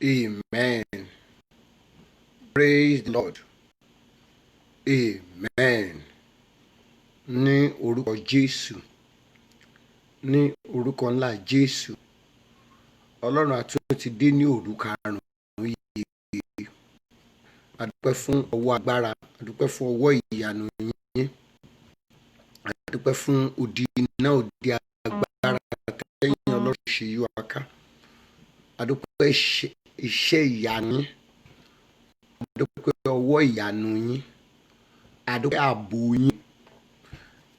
Amen. Praise the Lord. Amen. Ní orúkọ Jésù, ní orúkọ ńlá Jésù, Ọlọ́run àtúntò ti dé ní òru karùn-ún yìí. A dúpẹ́ fún ọwọ́ agbára, a dúpẹ́ fún ọwọ́ ìyanu yín, a dúpẹ́ fún odi iná òdi agbára tẹ́yìn Ọlọ́run ṣe yí wa ká. A dúpẹ́ iṣẹ́ ìyanu yín, a dúpẹ́ ọwọ́ ìyanu yín, a dúpẹ́ ààbò yín,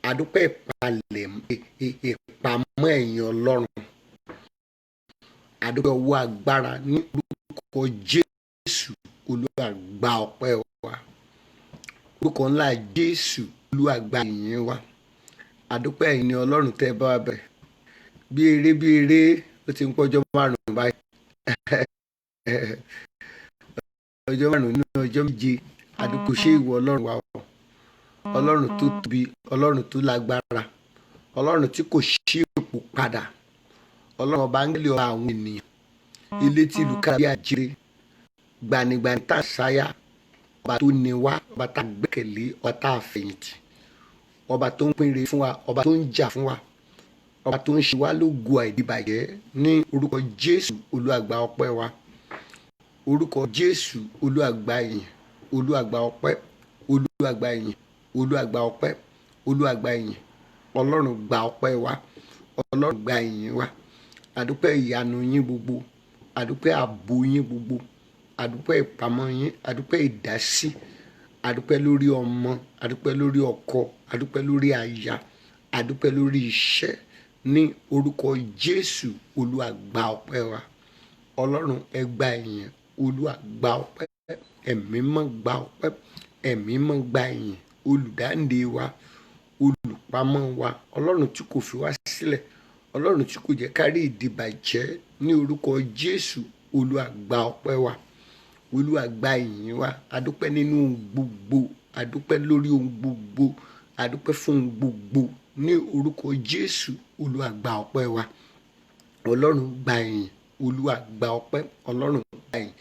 a dúpẹ́ ìpamọ́ ẹ̀yin Ọlọ́run, a dúpẹ́ ọwọ́ agbára ní orúkọ Jésù. Olúwa gba ọpẹ́ wa, orúkọ ńlá Jésù. Olúwa gba ìyìn wa. A dúpẹ́ ẹ̀yin ni Ọlọ́run tẹ́ bá wa bẹ̀ bí eré ó ti ń pọ́jọ́ márùn-ún báyìí. Ọjọ́ márùn-ún nínú ọjọ́ méje. A dúpẹ́ ṣé ìwọ Ọlọ́run wa o, Ọlọ́run tó tóbi, Ọlọ́run tó lágbára, Ọlọ́run tí kò ṣí ipò padà, Ọlọ́run ọba áńgẹ́lì ọba àwọn ènìyàn, ilé tí ìlú kára bí àjèrè, gbanigbani tá a ṣáyà, ọba tó ní wá, ọba tá a gbẹ́kẹ̀lé, ọba tá a fẹ̀yìntì, ọba tó ń pínre fún wa, ọba tó ń jà fún wa, ọba tó ń ṣe wá lógo àìdíbàjẹ́. Ní orúkọ Jésù, Olúwa gba ọpẹ́ wa. Orúkọ Jésù, Olúwa gba ìyìn, Olúwa gba ọpẹ́, Olúwa gba ìyìn, Olúwa gba ọpẹ́, Olúwa gba ìyìn. Ọlọ́run gba ọpẹ́ wa, Ọlọ́run gba ìyìn wa. A dúpẹ́ ìyanu yín gbogbo, a dúpẹ́ ààbò yín gbogbo, a dúpẹ́ ìpamọ́ yín, a dúpẹ́ ìdásí, a dúpẹ́ lórí ọmọ, a dúpẹ́ lórí ọkọ, a dúpẹ́ lórí aya, a dúpẹ́ lórí iṣẹ́. Ní orúkọ Jésù, Olúwa gba ọpẹ́ wa. Ọlọ́run ẹ gba ìyìn, Olúwa gba ọpẹ́, ẹ̀mí mọ́ gba ọpẹ́, ẹ̀mí mọ́ gba ìyìn. Olùdáǹdè wa, olùpamọ́ wa, Ọlọ́run tí kò fi wá sílẹ̀, Ọlọ́run tí kò jẹ́ ká rí ìdìbàjẹ́. Ní orúkọ Jésù, Olúwa gba ọpẹ́ wa, Olúwa gba ìyìn wa. A dúpẹ́ nínú ohun gbogbo, a dúpẹ́ lórí ohun gbogbo, a dúpẹ́ fún ohun gbogbo. Ní orúkọ Jésù, Olúwa gba ọpẹ́ wa. Ọlọ́run gba ìyìn, Olúwa gba ọpẹ́, Ọlọ́run gba ìyìn.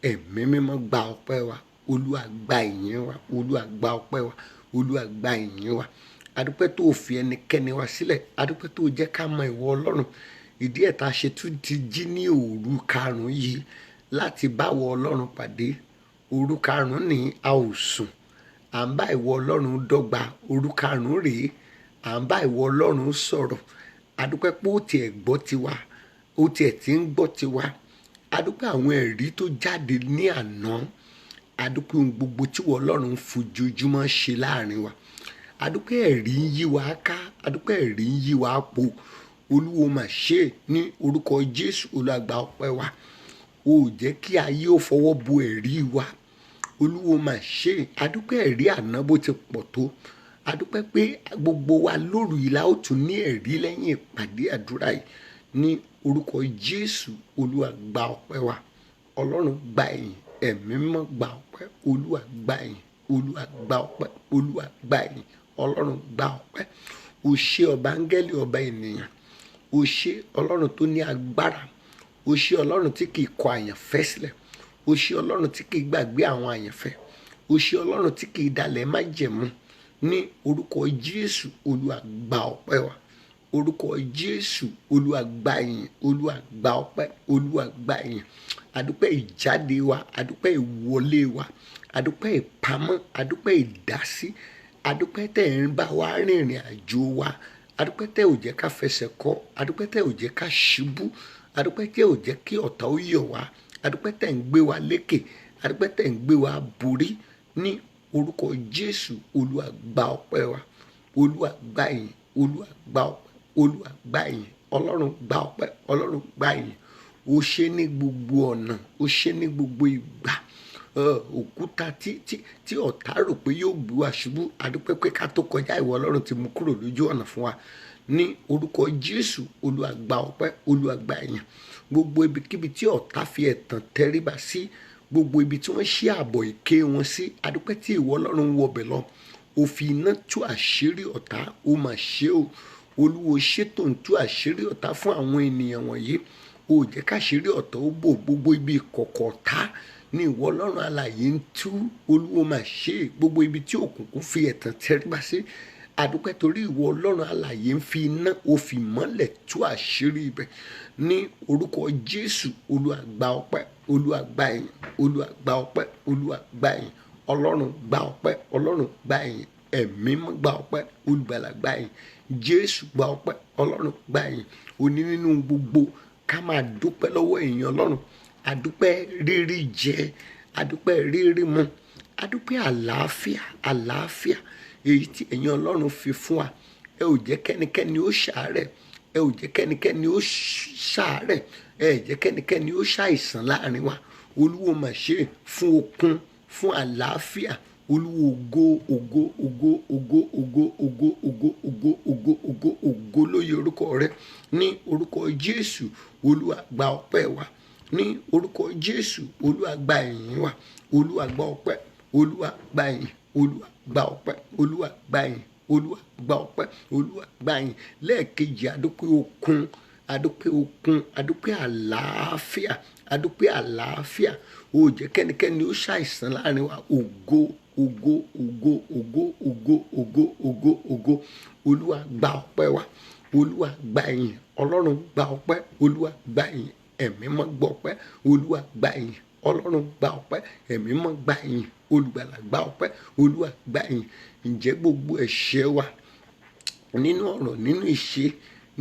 Ẹ̀mí mímọ́ gba ọpẹ́ wa, Olúwa gba ìyìn wa, Olúwa gba ọpẹ́ wa, Olúwa gba ìyìn wa. A dúpẹ́ tó fi ẹnikẹ́ni wa sílẹ̀, a dúpẹ́ tó jẹ́ ká mọ ìwọ Ọlọ́run. Ìdí ẹ̀ tá a ṣe tún ti jí ní òru karùn-ún yìí láti báwọ Ọlọ́run pàdé. Òru karùn-ún ni a ò sùn, à ń bá ìwọ Ọlọ́run dọ́gba. Òru karùn-ún rèé, à ń bá ìwọ Ọlọ́run sọ̀rọ̀. A dúpẹ́ pé ó tiẹ̀ gbọ́ tiwa, ó tiẹ̀ ti ń gbọ́ tiwa. A dúpẹ́ àwọn ẹ̀rí tó jáde ní àná. A dúpẹ́ ohun gbogbo tí ìwọ Ọlọ́run fojoojúmọ́ ṣe láàrin wa. A dúpẹ́ ẹ̀rí ń yí wa ká, a dúpẹ́ ẹ̀rí ń yí wa po. Olúwo mà ṣe é. Ní orúkọ Jésù, Olúwa gba ọpẹ́ wa. O ò jẹ́ kí ayé ó fọwọ́ bo ẹ̀rí wa. Olúwo mà ṣe é. A dúpẹ́ ẹ̀rí àná bó ti pọ̀ tó. A dúpẹ́ pé gbogbo wa lóru yìí la ó tún ní ẹ̀rí lẹ́yìn ìpàdé àdúrà yìí. Ní orúkọ Jésù, Olúwa gba ọpẹ́ wa. Ọlọ́run gba ìyìn, ẹ̀mí mímọ́ gba ọpẹ́, Olúwa gba ìyìn, Olúwa gba ọpẹ́, Olúwa gba ìyìn. Ọlọ́run gba ọpẹ́. O ṣé ọba áńgẹ́lì ọba ènìyàn, o ṣé Ọlọ́run tó ní agbára, o ṣé Ọlọ́run tí kì í kọ àyànfẹ́ sílẹ̀, o ṣé Ọlọ́run tí kì í gbàgbé àwọn àyànfẹ́, o ṣé Ọlọ́run tí kì í dalẹ̀ májẹ̀mú. Ní orúkọ Jésù, Olúwa gba ọpẹ́ wa. Orúkọ Jésù, Olúwa gba ìyìn, Olúwa gba ọpẹ́, Olúwa gba ìyìn. Adúpẹ́ ìjáde wa, adúpẹ́ ìwọlé wa, adúpẹ́ ìpamọ́, adúpẹ́ ìdásí, adúpẹ́ tẹ̀ ń bá wa rìnrìn àjò wa, adúpẹ́ tẹ̀ ò jẹ́ ká fẹsẹ̀ kọ́, adúpẹ́ tẹ̀ ò jẹ́ ká ṣubú, adúpẹ́ tẹ̀ ò jẹ́ kí ọ̀tá ó yọ̀ wá, adúpẹ́ tẹ̀ ń gbé wa lékè, adúpẹ́ tẹ̀ ń gbé wa borí. Ní orúkọ Jésù, Olúwa gba ọpẹ́ wa, Olúwa gba ìyìn, Olúwa gba ọpẹ́, Olúwa gba ìyìn. Ọlọ́run gba ọpẹ́, Ọlọ́run gba ìyìn. O ṣe ní gbogbo ọ̀nà, o ṣe ní gbogbo ìgbà. Òkúta tí ọ̀tá rò pé yóò gbé wa ṣubú, adúpẹ́ pé ká tó kọjá ìwọ Ọlọ́run ti mú kúrò lójú ọ̀nà fún wa. Ní orúkọ Jésù, Olúwa gba ọpẹ́, Olúwa gba ìyìn. Gbogbo ibikíbi tí ọ̀tá fi ẹ̀tàn tẹríba sí, gbogbo ibi tí wọ́n ṣí ààbọ̀ èké wọn sí, adúpẹ́ tí ìwọ Ọlọ́run wọbẹ̀ lọ. O fi iná tú àṣírí ọ̀tá, o mà ṣe o. Olúwo ṣètò ń tú àṣírí ọ̀tá fún àwọn ènìyàn wọ̀nyí. o jẹ́ káṣírí ọ̀tá ó bò, gbogbo ibi ìkọ̀kọ̀ ọ̀tá ní ìwọ ọlọ́run alààyè ń tú. Olúwo máa ṣe gbogbo ibi tí òkùnkùn fi ẹ̀tàn tẹríba sí. Adúpẹ́ torí ìwọ ọlọ́run alààyè ń fi iná, o fi mọ́lẹ̀ tú àṣírí ibẹ̀ ní orúkọ Jésù. Olúwa gba ọpẹ́, Olúwa gba ìyìn, Olúwa gba ọpẹ́, Olúwa gba ìyìn. Ọlọ́run gba ọpẹ́, Ọlọ́run gba ìyìn. Ẹ̀mí mọ́ gba ọpẹ́, olùgbàlà gba ìyìn. Jésù gba ọpẹ́, Ọlọ́run gba ìyìn. Òní nínú gbogbo ká máa dúpẹ́ lọ́wọ́ èèyàn Ọlọ́run. Adúpẹ́ rírí jẹ, adúpẹ́ rírí mu, adúpẹ́ àlàáfíà, àlàáfíà èyí tí èèyàn Ọlọ́run fi fún wa. Ẹ ò jẹ́ kẹ́nikẹ́ni ó ṣàárẹ̀, ẹ ò jẹ́ kẹ́nikẹ́ni ó ṣàárẹ̀, ẹ ò jẹ́ kẹ́nikẹ́ni ó ṣàìsàn láàrin wa. Olúwo máa ṣe fún okun, fún àlàáfíà. Olúwo ògo ògo ògo ògo ògo ògo ògo ògo ògo ògo ògo lóye orúkọ rẹ ní orúkọ Jésù. Olúwa gba ọpẹ́ wa ní orúkọ Jésù. Olúwa gba ìyìn wa, Olúwa gba ọpẹ́, Olúwa gba ìyìn, Olúwa gba ọpẹ́, Olúwa gba ìyìn, Olúwa gba ọpẹ́, Olúwa gba ìyìn. Lẹ́ẹ̀kejì adúpẹ́ okun, adúpẹ́ okun, adúpẹ́ àlàáfíà, adúpẹ́ àlàáfíà. O jẹ́ kẹ́nikẹ́ni ó ṣàìsàn láàrin wa. Ògo ògo ògo ògo ògo ògo ògo ògo. Olúwa gba ọpẹ́ wa, Olúwa gba ìyìn. Ọlọ́run gba ọpẹ́, Olúwa gba ìyìn. Ẹ̀mí mọ́ gba ọpẹ́, Olúwa gba ìyìn. Ọlọ́run gba ọpẹ́, ẹ̀mí mọ́ gba ìyìn. Olùgbàlà gba ọpẹ́, Olúwa gba ìyìn. Ǹjẹ́ gbogbo ẹ̀ṣẹ̀ wa nínú ọ̀rọ̀, nínú ìṣe,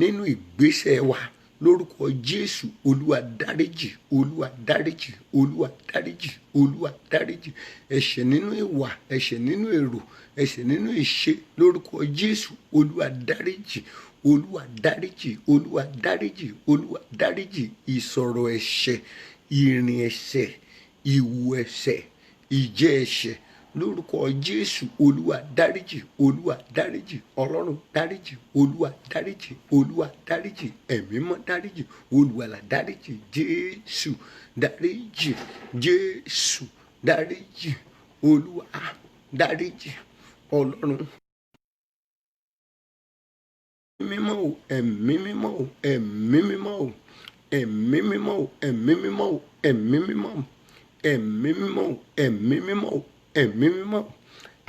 nínú ìgbésẹ̀ wa, lórúkọ Jésù, Olúwa dáríjì, Olúwa dáríjì, Olúwa dáríjì, Olúwa dáríjì. Ẹ̀ṣẹ̀ nínú ìwà, ẹ̀ṣẹ̀ nínú èrò, ẹ̀ṣẹ̀ nínú ìṣe, lórúkọ Jésù, Olúwa dáríjì, Olúwa dáríjì, Olúwa dáríjì, Olúwa dáríjì. Ìsọ̀rọ̀ ẹ̀ṣẹ̀, ìrìn ẹ̀ṣẹ̀, ìwù ẹ̀ṣẹ̀, ìjẹ ẹ̀ṣẹ̀, lórúkọ Jésù, Olúwa dáríjì, Olúwa dáríjì. Ọlọ́run dáríjì, Olúwa dáríjì, Olúwa dáríjì. Ẹ̀mí mọ́ dáríjì, olùgbàlà dáríjì. Jésù dáríjì, Jésù dáríjì, Olúwa dáríjì. Ọlọ́run mímọ́ o, ẹ̀mí mímọ́ o, ẹ̀mí mímọ́ o, ẹ̀mí mímọ́ o, ẹ̀mí mímọ́ o, ẹ̀mí mímọ́ o, ẹ̀mí mímọ́ o, ẹ̀mí mímọ́ o, ẹ̀mí mímọ́.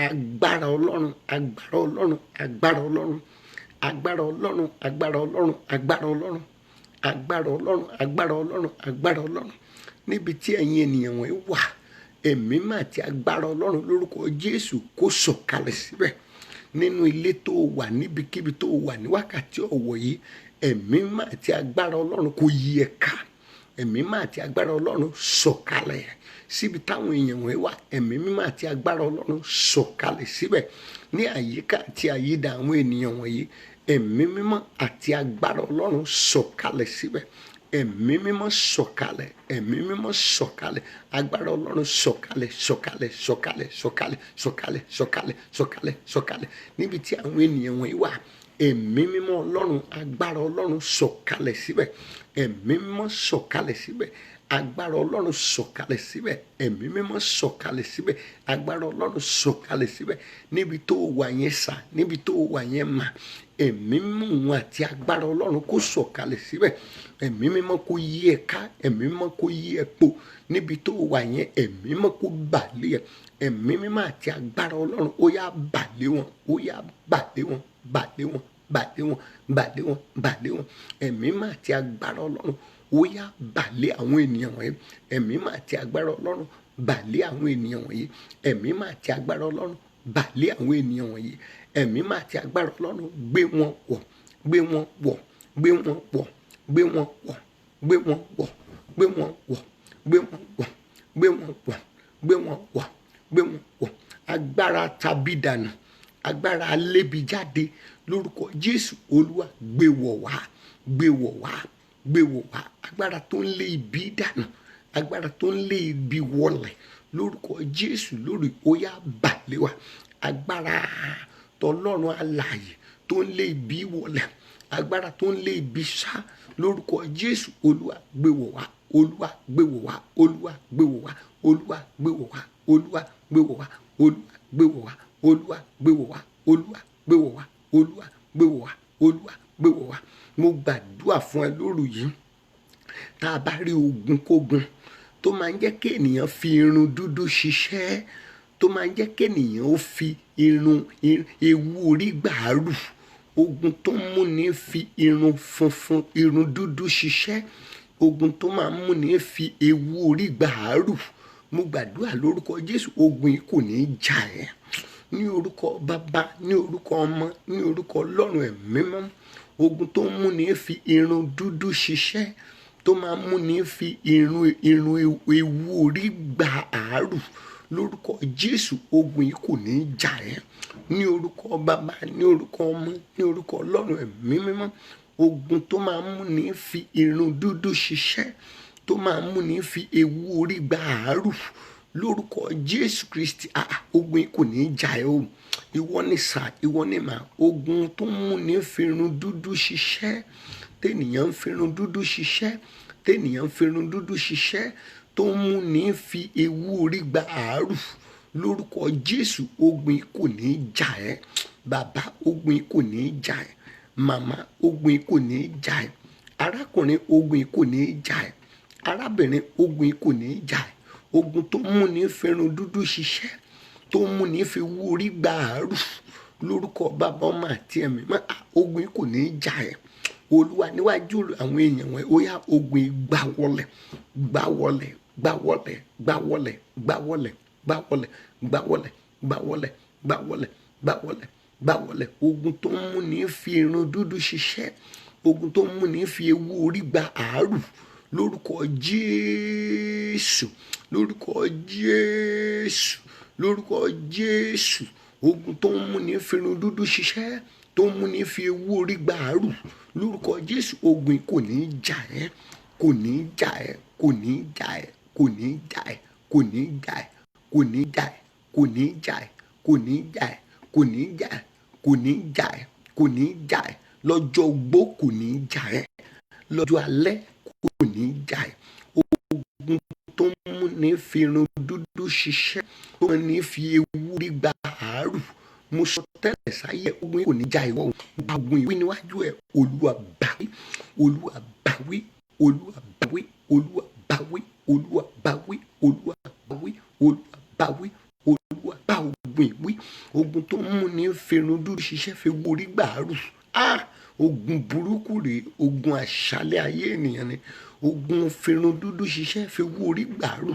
Agbára Ọlọ́run, agbára Ọlọ́run, agbára Ọlọ́run, agbára Ọlọ́run, agbára Ọlọ́run, agbára Ọlọ́run, agbára Ọlọ́run, agbára Ọlọ́run, agbára Ọlọ́run. Níbi tí ẹ̀yin ènìyàn wọ̀nyí wà, ẹ̀mí mà àti agbára Ọlọ́run lórúkọ Jésù kó sọ̀kalẹ̀ síbẹ̀. Nínú ilé tó wà, níbikíbi tó wà ní wákàtí ọ̀wọ̀ yìí, ẹ̀mí mà àti agbára Ọlọ́run kó yí ẹ ká. Ẹ̀mí mà àti agbára Ọlọ́run sọ̀kalẹ̀ síbi táwọn èèyàn wọ̀nyí wà. Ẹ̀mí mímọ́ àti agbára Ọlọ́run sọ̀kalẹ̀ síbẹ̀ ní àyíká àti àyídà àwọn ènìyàn wọ̀nyí. Ẹ̀mí mímọ́ àti agbára Ọlọ́run sọ̀kalẹ̀ síbẹ̀. Ẹ̀mí mímọ́ sọ̀kalẹ̀, ẹ̀mí mímọ́ sọ̀kalẹ̀, agbára Ọlọ́run sọ̀kalẹ̀, sọ̀kalẹ̀, sọ̀kalẹ̀, sọ̀kalẹ̀, sọ̀kalẹ̀, sọ̀kalẹ̀, sọ̀kalẹ̀, sọ̀kalẹ̀ níbi tí àwọn ènìyàn wọ̀nyí wà. Ẹ̀mí mímọ́ Ọlọ́run, agbára Ọlọ́run sọ̀kalẹ̀ síbẹ̀. Ẹ̀mí mímọ́ sọ̀kalẹ̀ síbẹ̀. Agbára Ọlọ́run sọ̀kalẹ̀ síbẹ̀. Ẹ̀mí mímọ́ sọ̀kalẹ̀ síbẹ̀. Agbára Ọlọ́run sọ̀kalẹ̀ síbẹ̀. Níbi tó wà yẹn sà, níbi tó wà yẹn mà, ẹ̀mí mímọ́ àti agbára Ọlọ́run kó sọ̀kalẹ̀ síbẹ̀. Ẹ̀mí mímọ́ kó yí ẹ ká, ẹ̀mí mímọ́ kó yí ẹ po. Níbi tó wà yẹn, ẹ̀mí mímọ́ kó bàlẹ́ ẹ. Ẹ̀mí mímọ́ àti agbára Ọlọ́run ó yá bàlẹ́ wọn, ó yá bàlẹ́ wọn, bàlẹ́ wọn, bàlẹ́ wọn, bàlẹ́ wọn, bàlẹ́ wọn. Ẹ̀mí mímọ́ àti agbára Ọlọ́run ó yá bàlẹ́ àwọn ènìyàn wọ̀nyí. Ẹ̀mí mímọ́ àti agbára Ọlọ́run bàlẹ́ àwọn ènìyàn wọ̀nyí. Ẹ̀mí mímọ́ àti agbára Ọlọ́run bàlẹ́ àwọn ènìyàn wọ̀nyí. Ẹ̀mí mímọ́ àti agbára Ọlọ́run gbé wọn wọ̀, gbé wọn wọ̀, gbé wọn wọ̀, gbé wọn wọ̀, gbé wọn wọ̀, gbé wọn wọ̀, gbé wọn wọ̀, gbé wọn wọ̀, gbé wọn wọ̀, gbé wọn wọ̀. Agbára tàbí dànù, agbára alébijáde lórúkọ Jésù, Olúwa gbé wọ̀ wá, gbé wọ̀ wá, gbé wọ̀ wá. Agbára tó ń lé ibi dànù, agbára tó ń lé ibi wọlẹ̀ lórúkọ Jésù lórí ó yá bàlẹ́ wa. Agbára tọlọ́run alààyè tó ń lé ibi wọlẹ̀, agbára tó ń lé ibi sá lórúkọ Jésù, Olúwa gbé wọ̀ wá, Olúwa gbé wọ̀ wá, Olúwa gbé wọ̀ wá, Olúwa gbé wọ̀ wá, Olúwa gbé wọ̀ wá, Olúwa gbé wọ̀ wá, Olúwa gbé wọ̀ wá, Olúwa gbé wọ̀ wá, Olúwa gbé wọ̀ wá, Olúwa gbé wọ̀ wá. Mo gbàdúrà fún ẹ lóru yìí. tá a bá rí ogun kógun tó máa ń jẹ́ kí ènìyàn fi irun dúdú ṣiṣẹ́, tó máa ń jẹ́ kí ènìyàn ó fi ewu orí gbàárù, ogun tó ń múni fi irun funfun, irun dúdú ṣiṣẹ́, ogun tó máa ń múni fi ewu orí gbàárù. Mo gbàdúrà lórúkọ Jésù, ogun yìí kò ní í jà ẹ́. Ní orúkọ Bàbá, ní orúkọ Ọmọ, ní orúkọ Ọlọ́run ẹ̀mí mímọ́, ogun tó ń múni fi irun dúdú ṣiṣẹ́, tó máa ń múni fi irun ewu orí gbàárù, lórúkọ Jésù, ogun yìí kò ní í jà ẹ́. Ní orúkọ Bàbá, ní orúkọ Ọmọ, ní orúkọ Ọlọ́run ẹ̀mí mímọ́, ogun tó máa ń múni fi irun dúdú ṣiṣẹ́, tó máa ń múni fi ewu orí gbàárù, lórúkọ Jésù Kristi, ogun yìí kò ní í jà ẹ́ o. Ìwọ ni sà, ìwọ ni mà, ogun tó ń múni fi irun dúdú ṣiṣẹ́, tènìyàn ń fi irun dúdú ṣiṣẹ́, tènìyàn ń fi irun dúdú ṣiṣẹ́, tó ń múni fi ewu orí gbàárù, lórúkọ Jésù, ogun yìí kò ní í jà ẹ́. Bàbá, ogun yìí kò ní í jà ẹ́. Màmá, ogun yìí kò ní í jà ẹ́. Arákùnrin, ogun yìí kò ní í jà ẹ́. Arábìnrin, ogun yìí kò ní í jà ẹ́. Ogun tó ń múni fi irun dúdú ṣiṣẹ́, tó ń múni fi ewu orí gbàárù, lórúkọ Bàbá, Ọmọ àti Ẹ̀mí mímọ́, ogun yìí kò ní í jà ẹ́. Olúwa, níwájú àwọn èèyàn wọn, ó yá ogun yìí gbá wọlẹ̀, gbá wọlẹ̀, gbá wọlẹ̀, gbá wọlẹ̀, gbá wọlẹ̀, gbá wọlẹ̀, gbá wọlẹ̀, gbá wọlẹ̀, gbá wọlẹ̀, gbá wọlẹ̀, gbá wọlẹ̀. Ogun tó ń múni fi irun dúdú ṣiṣẹ́, ogun tó ń múni fi ewu orí gbàárù, lórúkọ Jésù, lórúkọ Jésù, lórúkọ Jésù, ogun tó ń múni fi irun dúdú ṣiṣẹ́, tó ń múni fi ewu orí gbàárù, lórúkọ Jésù, ogun yìí kò ní í jà ẹ́, kò ní í jà ẹ́, kò ní í jà ẹ́, kò ní í jà ẹ́, kò ní í jà ẹ́, kò ní í jà ẹ́, kò ní í jà ẹ́, kò ní í jà ẹ́, kò ní í jà ẹ́, kò ní í jà ẹ́, kò ní í jà ẹ́. Lọ́jọ́ ogbó kò ní í jà ẹ́, lọ́jọ́ alẹ́ kò ní í jà ẹ́. Ogun tó ń múni fi irun dúdú ṣiṣẹ́, tó ń múni fi ewu orí gbàárù, mo sọ tẹ́lẹ̀ sáyé, ogun yìí kò ní í jà ìwọ. Ogun yìí níwájú ẹ̀, Olúwa báwí, Olúwa báwí, Olúwa báwí, Olúwa báwí, Olúwa báwí, Olúwa báwí, Olúwa báwí, Olúwa bá ogun yìí wí. Ogun tó ń múni fi irun dúdú ṣiṣẹ́, fi ewu orí gbàárù. Ogun burúkú rèé, ogun àṣálẹ́ ayé ènìyàn ni. Ogun fi irun dúdú ṣiṣẹ́, fi ewu orí gbàárù,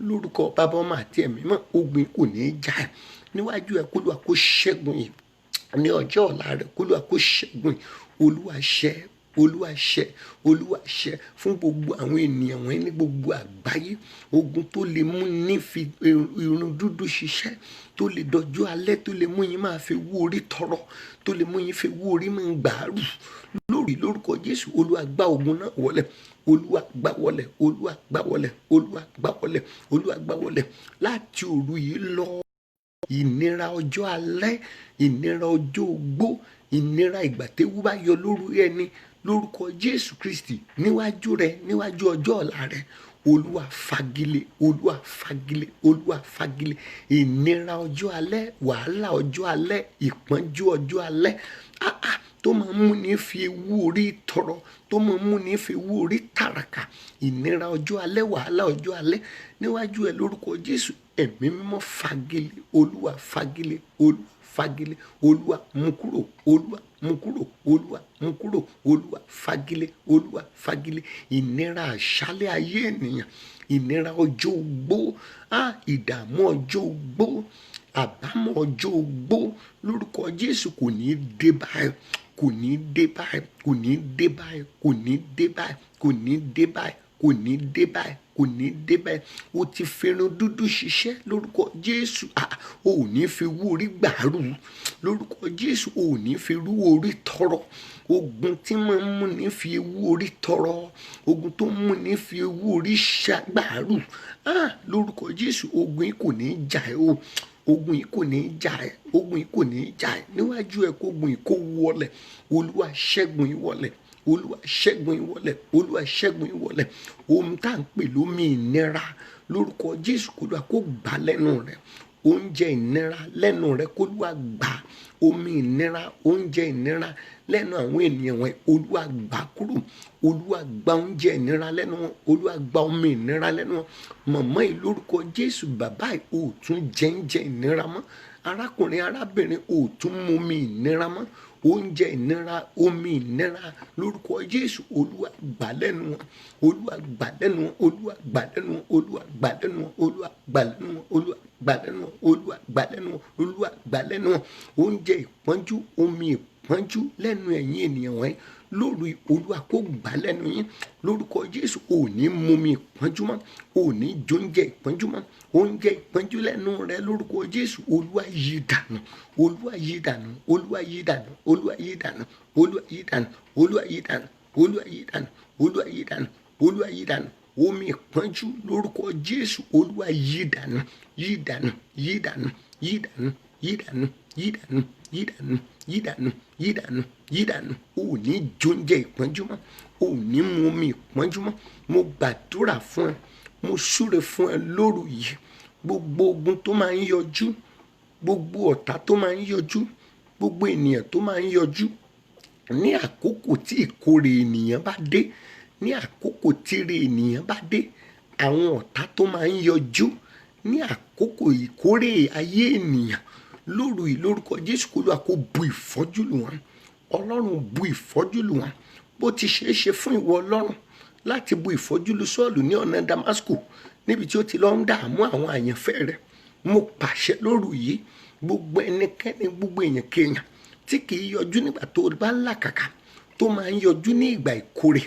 lórúkọ Bàbá, Ọmọ àti Ẹ̀mí mímọ́, ogun yìí kò ní í jà ẹ́. Níwájú ẹ̀, k'Olúwa kó ṣẹ́gun yìí. Ní ọjọ́ ọ̀la rẹ̀, k'Olúwa kó ṣẹ́gun yìí. Olúwa ṣẹ́, Olúwa ṣẹ́, Olúwa ṣẹ́ fún gbogbo àwọn ènìyàn wọ̀nyí ní gbogbo àgbáyé. Ogun tó lè mú ní fi irun dúdú ṣiṣẹ́, tó lè dọjú alẹ́, tó lè mú yín máa fi ewu orí tọrọ, tó lè mú yín fi ewu orí máa gbàárù, lórúkọ Jésù, Olúwa gbá ogun náà wọlẹ̀. Olúwa gbá wọlẹ̀, Olúwa gbá wọlẹ̀, Olúwa gbá wọlẹ̀, Olúwa gbá wọlẹ̀. Láti òru yìí lọ, ìnira ọjọ́ alẹ́, ìnira ọjọ́ ogbó, ìnira ìgbà téwú bá yọ lórí ẹni, lórúkọ Jésù Kristi, níwájú rẹ, níwájú ọjọ́ ọ̀la rẹ, Olúwa fagilé, Olúwa fagilé, Olúwa fagilé. Ìnira ọjọ́ alẹ́, wàhálà ọjọ́ alẹ́, ìpọ́njú ọjọ́ alẹ́, tó máa ń múni fi ewu orí tọrọ, tó máa ń múni fi ewu orí tàràkà. Ìnira ọjọ́ alẹ́, wàhálà ọjọ́ alẹ́, níwájú ẹ, lórúkọ Jésù, Ẹ̀mí mímọ́ fagilé, Olúwa fagilé, Olúwa fagilé, Olúwa mú kúrò, Olúwa mú kúrò, Olúwa mú kúrò, Olúwa fagilé, Olúwa fagilé. Ìnira àṣálẹ́ ayé ènìyàn, ìnira ọjọ́ ogbó, ìdààmú ọjọ́ ogbó, àbámọ̀ ọjọ́ ogbó, lórúkọ Jésù kò ní dé báyìí, kò ní dé báyìí, kò ní dé báyìí, kò ní dé báyìí, kò ní dé báyìí, kò ní dé báyìí, kò ní dé báyìí. O ti fẹ́ràn dúdú ṣiṣẹ́, lórúkọ Jésù, o ò ní fi ewu orí gbàárù, lórúkọ Jésù, o ò ní fi ewu orí tọrọ. Ogun tí máa ń múni fi ewu orí tọrọ, ogun tó ń múni fi ewu orí gbàárù, lórúkọ Jésù, ogun yìí kò ní jà ẹ́ o. Ogun yìí kò ní jà ẹ́, ogun yìí kò ní jà ẹ́. Níwájú ẹ, k'ogun yìí kó wọlẹ̀. Olúwa ṣẹ́gun yìí wọlẹ̀, Olúwa ṣẹ́gun yìí wọlẹ̀, Olúwa ṣẹ́gun yìí wọlẹ̀. Ohun tá à ń pè lómi ìnira, lórúkọ Jésù, k'Olúwa kó gbà lẹ́nu rẹ̀. oúnjẹ ìnira lẹ́nu rẹ k'Olúwa gbà á. Omi ìnira, oúnjẹ ìnira lẹ́nu àwọn ènìyàn wọn, Olúwa gbà á kúrò. Olúwa gba oúnjẹ ìnira lẹ́nu wọn, Olúwa gba omi ìnira lẹ́nu wọn. Màmá yìí lórúkọ Jésù, bàbá yìí ò tún jẹ oúnjẹ ìnira mọ́. Arákùnrin, arábìnrin, ò tún mu omi ìnira mọ́. Oúnjẹ ìnira, omi ìnira lórúkọ Jésù, Olúwa gbà lẹ́nu wọn. Olúwa gbà lẹ́nu wọn. Olúwa gbà lẹ́nu wọn. Olúwa gbà lẹ́nu wọn. Olúwa gbà lẹ́nu wọn. Olúwa gbà lẹ́nu wọn. Olúwa gbà lẹ́nu wọn. Olúwa gbà lẹ́nu wọn. Oúnjẹ ìpọ́njú, omi ìpọ́njú lẹ́nu ẹ̀yin ènìyàn wọ̀nyí lóru yìí, Olúwa kó gbà lẹ́nu yín lórúkọ Jésù. Ò ní mu omi ìpọ́njú mọ́. Ò ní jóúnjẹ ìpọ́njú mọ́. Oúnjẹ ìpọ́njú lẹ́nu rẹ lórúkọ Jésù, Olúwa yí dànù. Olúwa yí dànù. Olúwa yí dànù. Olúwa yí dànù. Olúwa yí dànù. Olúwa yí dànù. Olúwa yí dànù. Olúwa yí dànù. Olúwa yí dànù. Omi ìpọ́njú lórúkọ Jésù, Olúwa yí dànù. Yí dànù. Yí dànù. Yí dànù. Yí dànù. Yí dànù. Yí dànù. Yí dànù. Yí dànù. Yí dànù. Ò ní jóúnjẹ ìpọ́njú mọ́. Ò ní mu omi ìpọ́njú mọ́. Mo gbàdúrà fún ẹ. Mo súre fún ẹ lóru yìí. Gbogbo ogun tó máa ń yọjú, gbogbo ọ̀tá tó máa ń yọjú, gbogbo ènìyàn tó máa ń yọjú ní àkókò tí ìkórè ènìyàn bá dé, ní àkókò tí ire ènìyàn bá dé, àwọn ọ̀tá tó máa ń yọjú ní àkókò ìkórè ayé ènìyàn lóru yìí lórúkọ Jésù, k'Olúwa kó bu ìfọ́jú lù wọ́n. Ọlọ́run bu ìfọ́jú lù wọ́n. Bó ti ṣeé ṣe fún ìwọ Ọlọ́run láti bu ìfọ́jú lù Sọ́ọ̀lù ní ọ̀nà Damasku, níbi tí ó ti lọ ń dààmú àwọn àyànfẹ́ rẹ̀, mo pàṣẹ lóru yìí, gbogbo ẹnikẹ́ni, gbogbo èèyàn kéèyàn tí kì í yọjú nígbà tó bá ń làkàkà, tó máa ń yọjú ní ìgbà ìkórè,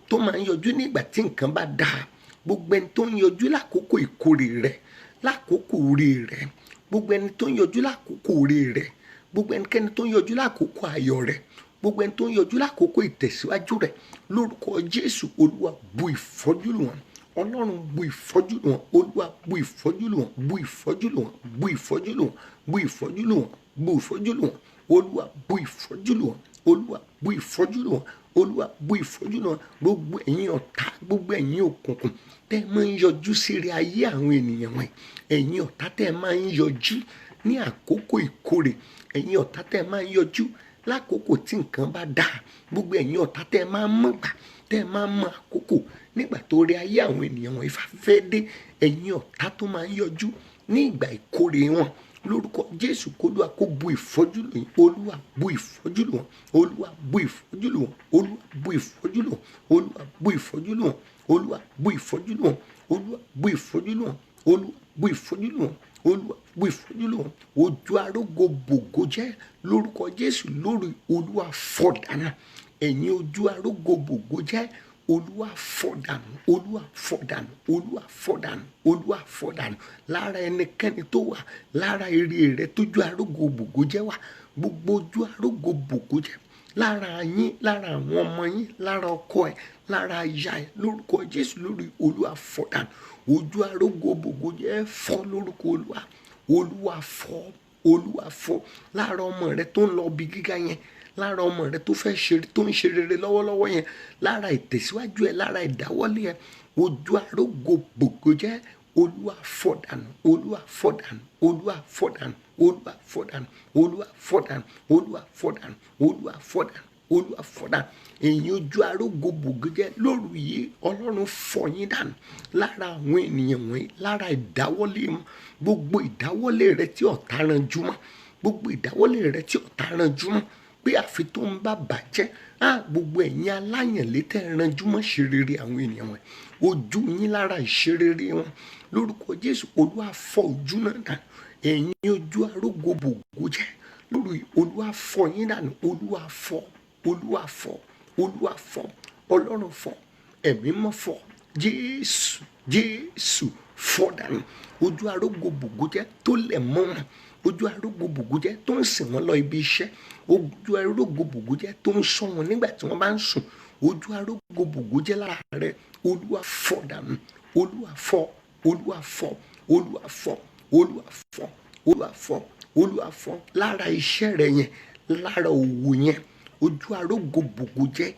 tó máa ń yọjú ní ìgbà tí nǹkan bá dáa, gbogbo ẹni tó ń yọjú lákòókò ìkórè rẹ̀, lákòókò orí rẹ̀, gbogbo ẹni tó ń yọjú lákòókò orí rẹ̀, gbogbo ẹnikẹ́ni tó ń yọjú lákòókò ayọ̀ rẹ̀, gbogbo ẹni tó ń yọjú lákòókò ìtẹ̀síwájú rẹ̀, lórúkọ Jésù, Olúwa bu ìfọ́jú lù wọ́n. Ọlọ́run bu ìfọ́jú lù wọ́n. Olúwa bu ìfọ́jú lù wọ́n. Bu ìfọ́jú lù wọ́n. Bu ìfọ́jú lù wọ́n. Bu ìfọ́jú lù wọ́n. Bu ìfọ́jú lù wọ́n. Olúwa bu ìfọ́jú lù wọ́n. Olúwa bu ìfọ́jú lù wọ́n. Olúwa bu ìfọ́jú lù wọ́n. Gbogbo ẹ̀yin ọ̀tá, gbogbo ẹ̀yin òkùnkùn tẹ́ ẹ máa ń yọjú sí ire ayé àwọn ènìyàn wọ̀nyí, ẹ̀yin ọ̀tá tẹ́ ẹ máa ń yọjú ní àkókò ìkórè, ẹ̀yin ọ̀tá tẹ́ ẹ máa ń yọjú lákòókò tí nǹkan bá dáa, gbogbo ẹ̀yin ọ̀tá tẹ́ ẹ máa ń mọ̀ gbà, tẹ́ ẹ máa ń mọ àkókò nígbà tó rí ayé àwọn ènìyàn wọ̀nyí fẹ́ dé, ẹ̀yin ọ̀tá tó máa ń yọjú ní ìgbà ìkórè wọn, lórúkọ Jésù, k'Olúwa kó bu ìfọ́jú lù yín. Olúwa bu ìfọ́jú lù wọ́n. Olúwa bu ìfọ́jú lù wọ́n. Olúwa bu ìfọ́jú lù wọ́n. Olúwa bu ìfọ́jú lù wọ́n. Olúwa bu ìfọ́jú lù wọ́n. Olúwa bu ìfọ́jú lù wọ́n. Olúwa bu ìfọ́jú lù wọ́n. Olúwa bu ìfọ́jú lù wọ́n. Ojú arógo bògo jẹ́ lórúkọ Jésù lórí, Olúwa fọ́ dànù. Ẹ̀yin ojú arógo bògo jẹ́, Olúwa fọ́ dànù. Olúwa fọ́ dànù. Olúwa fọ́ dànù. Olúwa fọ́ dànù lára ẹnikẹ́ni tó wà lára eré rẹ tójú arógo bògo jẹ́ wà, gbogbo ojú arógo bògo jẹ́ lára yín, lára àwọn ọmọ yín, lára ọkọ ẹ, lára aya ẹ, lórúkọ Jésù lórí, Olúwa fọ́ dànù. Ojú arógo bògo jẹ́ fọ́ lórúkọ Olúwa. Olúwa fọ́. Olúwa fọ́ lára ọmọ rẹ tó ń lọ ibi gíga yẹn, lára ọmọ rẹ tó fẹ́ ṣe, tó ń ṣe rere lọ́wọ́lọ́wọ́ yẹn, lára ìtẹ̀síwájú ẹ, lára ìdáwọ́lé ẹ, ojú arógo bògo jẹ́, Olúwa fọ́ dànù. Olúwa fọ́ dànù. Olúwa fọ́ dànù. Olúwa fọ́ dànù. Olúwa fọ́ dànù. Olúwa fọ́ dànù. Olúwa fọ́ dànù. Olúwa fọ́ dànù. Ẹ̀yin ojú arógo bògo jẹ́ lóru yìí, Ọlọ́run fọ́ yín dànù lára àwọn ènìyàn wọ̀nyí, lára ìdáwọ́lé wọn, gbogbo ìdáwọ́lé rẹ tí ọ̀tá ranjú mọ́, gbogbo ìdáwọ́lé rẹ tí ọ̀tá ranjú mọ́, pé àfi tó ń bá bàjẹ́, gbogbo ẹ̀yin aláyànlé tẹ́ ẹ ranjú mọ́ ṣe rere àwọn ènìyàn wọ̀nyí, ojú yín lára ìṣerere wọn, lórúkọ Jésù, Olúwa fọ́ ojú náà dànù. Ẹ̀yin ojú arógo bògo jẹ́ lórí, Olúwa fọ́ yín dànù. Olúwa fọ́. Olúwa fọ́. Olúwa fọ́. Ọlọ́run fọ́. Ẹ̀mí mọ́ fọ́. Jésù, Jésù fọ́ dànù. Ojú arógo bògo jẹ́ tó lẹ̀ mọ́ wọn, ojú arógo bògo jẹ́ tó ń sìn wọ́n lọ ibi iṣẹ́, ojú arógo bògo jẹ́ tó ń ṣọ́ wọn nígbà tí wọ́n bá ń sùn, ojú arógo bògo jẹ́ lára rẹ, Olúwa fọ́ dànù. Olúwa fọ́. Olúwa fọ́. Olúwa fọ́. Olúwa fọ́. Olúwa fọ́. Olúwa fọ́ lára iṣẹ́ rẹ yẹn, lára òwò yẹn, ojú arógo bògo jẹ́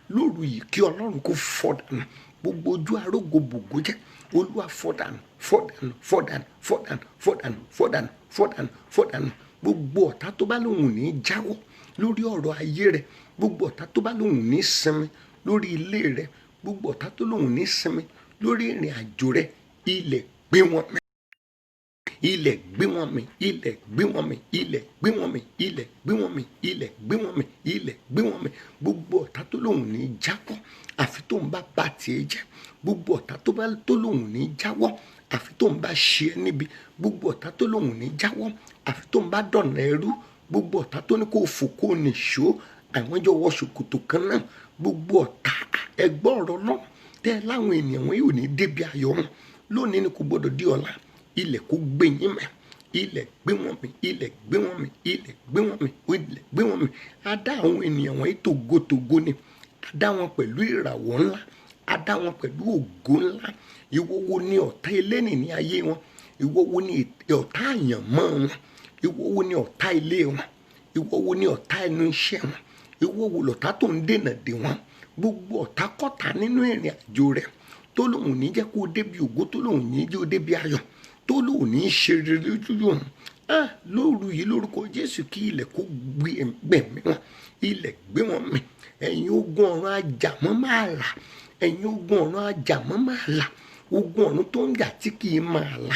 lóru yìí kí Ọlọ́run kó fọ́ dànù gbogbo ojú arógo bògo jẹ́, Olúwa fọ́ dànù. fọ́dànù fọ́dànù fọ́dànù fọ́dànù fọ́dànù fọ́dànù fọ́dànù. Gbogbo ọ̀tá tó bá lóhùn ní jáwọ́ lórí ọ̀rọ̀ ayé rẹ̀, gbogbo ọ̀tá tó bá lóhùn ní sinmi lórí ilé rẹ̀, gbogbo ọ̀tá tó lóhùn ní sinmi lórí ìrìn àjò rẹ̀, ilẹ̀ gbé wọn mì, ilẹ̀ gbé wọn mì, ilẹ̀ gbé wọn mì, ilẹ̀ gbé wọn mì, ilẹ̀ gbé wọn mì, ilẹ̀ gbé wọn mì, ilẹ̀ gbé wọn mì. Gbogbo ọ̀tá tó lóhùn ní jáwọ́ àfi tó ń bá bá tiẹ̀ jẹ́, gbogbo ọ̀tá tó lóhùn ní jáwọ́ àfi tó ń bá ṣe é níbi, gbogbo ọ̀tá tó lóhùn ní jáwọ́ àfi tó ń bá dọ̀nà ẹrú, gbogbo ọ̀tá tó ní kó fò kó nìṣó àwọn jọ wọ ṣòkòtò kan náà, gbogbo ọ̀tá ẹgbọ́ ọ̀rọ̀ náà tẹ́ láwọn ènìyàn wọn yóò ní débi ayọ̀ wọn lónìí ni kò gbọdọ̀ di ọ̀la. Ilẹ̀ kó gbé yín mẹ́, ilẹ̀ gbé wọn mì, ilẹ̀ gbé wọn mì, ilẹ̀ gbé wọn mì, ilẹ̀ gbé wọn mì. A dá àwọn ènìyàn wọn yìí tògótògó ni, a dá wọn pẹ̀lú ìràwọ̀ ńlá, a dá wọn pẹ̀lú ògo ńlá. Ìwọ wo ni ọ̀tá eléni ní ayé wọn? Ìwọ wo ni ọ̀tá àyànmọ́ wọn? Ìwọ wo ni ọ̀tá ilé wọn? Ìwọ wo ni ọ̀tá ẹnu iṣẹ́ wọn? Ìwọ wo lọ̀tá tó ń dènà dè wọn? Gbogbo ọ̀tá kọ́ta nínú ìrìn àjò rẹ̀ tó lóun ní jẹ́ kó débi ògo, tó lóun ní jẹ́ ó débi ayọ̀, tó lóun ní ṣe rere lójú wọn. Lóru yìí lórúkọ Jésù kí ilẹ̀ kó gbẹ̀mí wọn, ilẹ̀ gbé wọn mì. Ẹ̀yin ogun ọ̀run ajàmọ́ máa là, ẹ̀yin ogun ọ̀run ajàmọ́ máa là, ogun ọ̀run tó ń jà tí kì í máa là.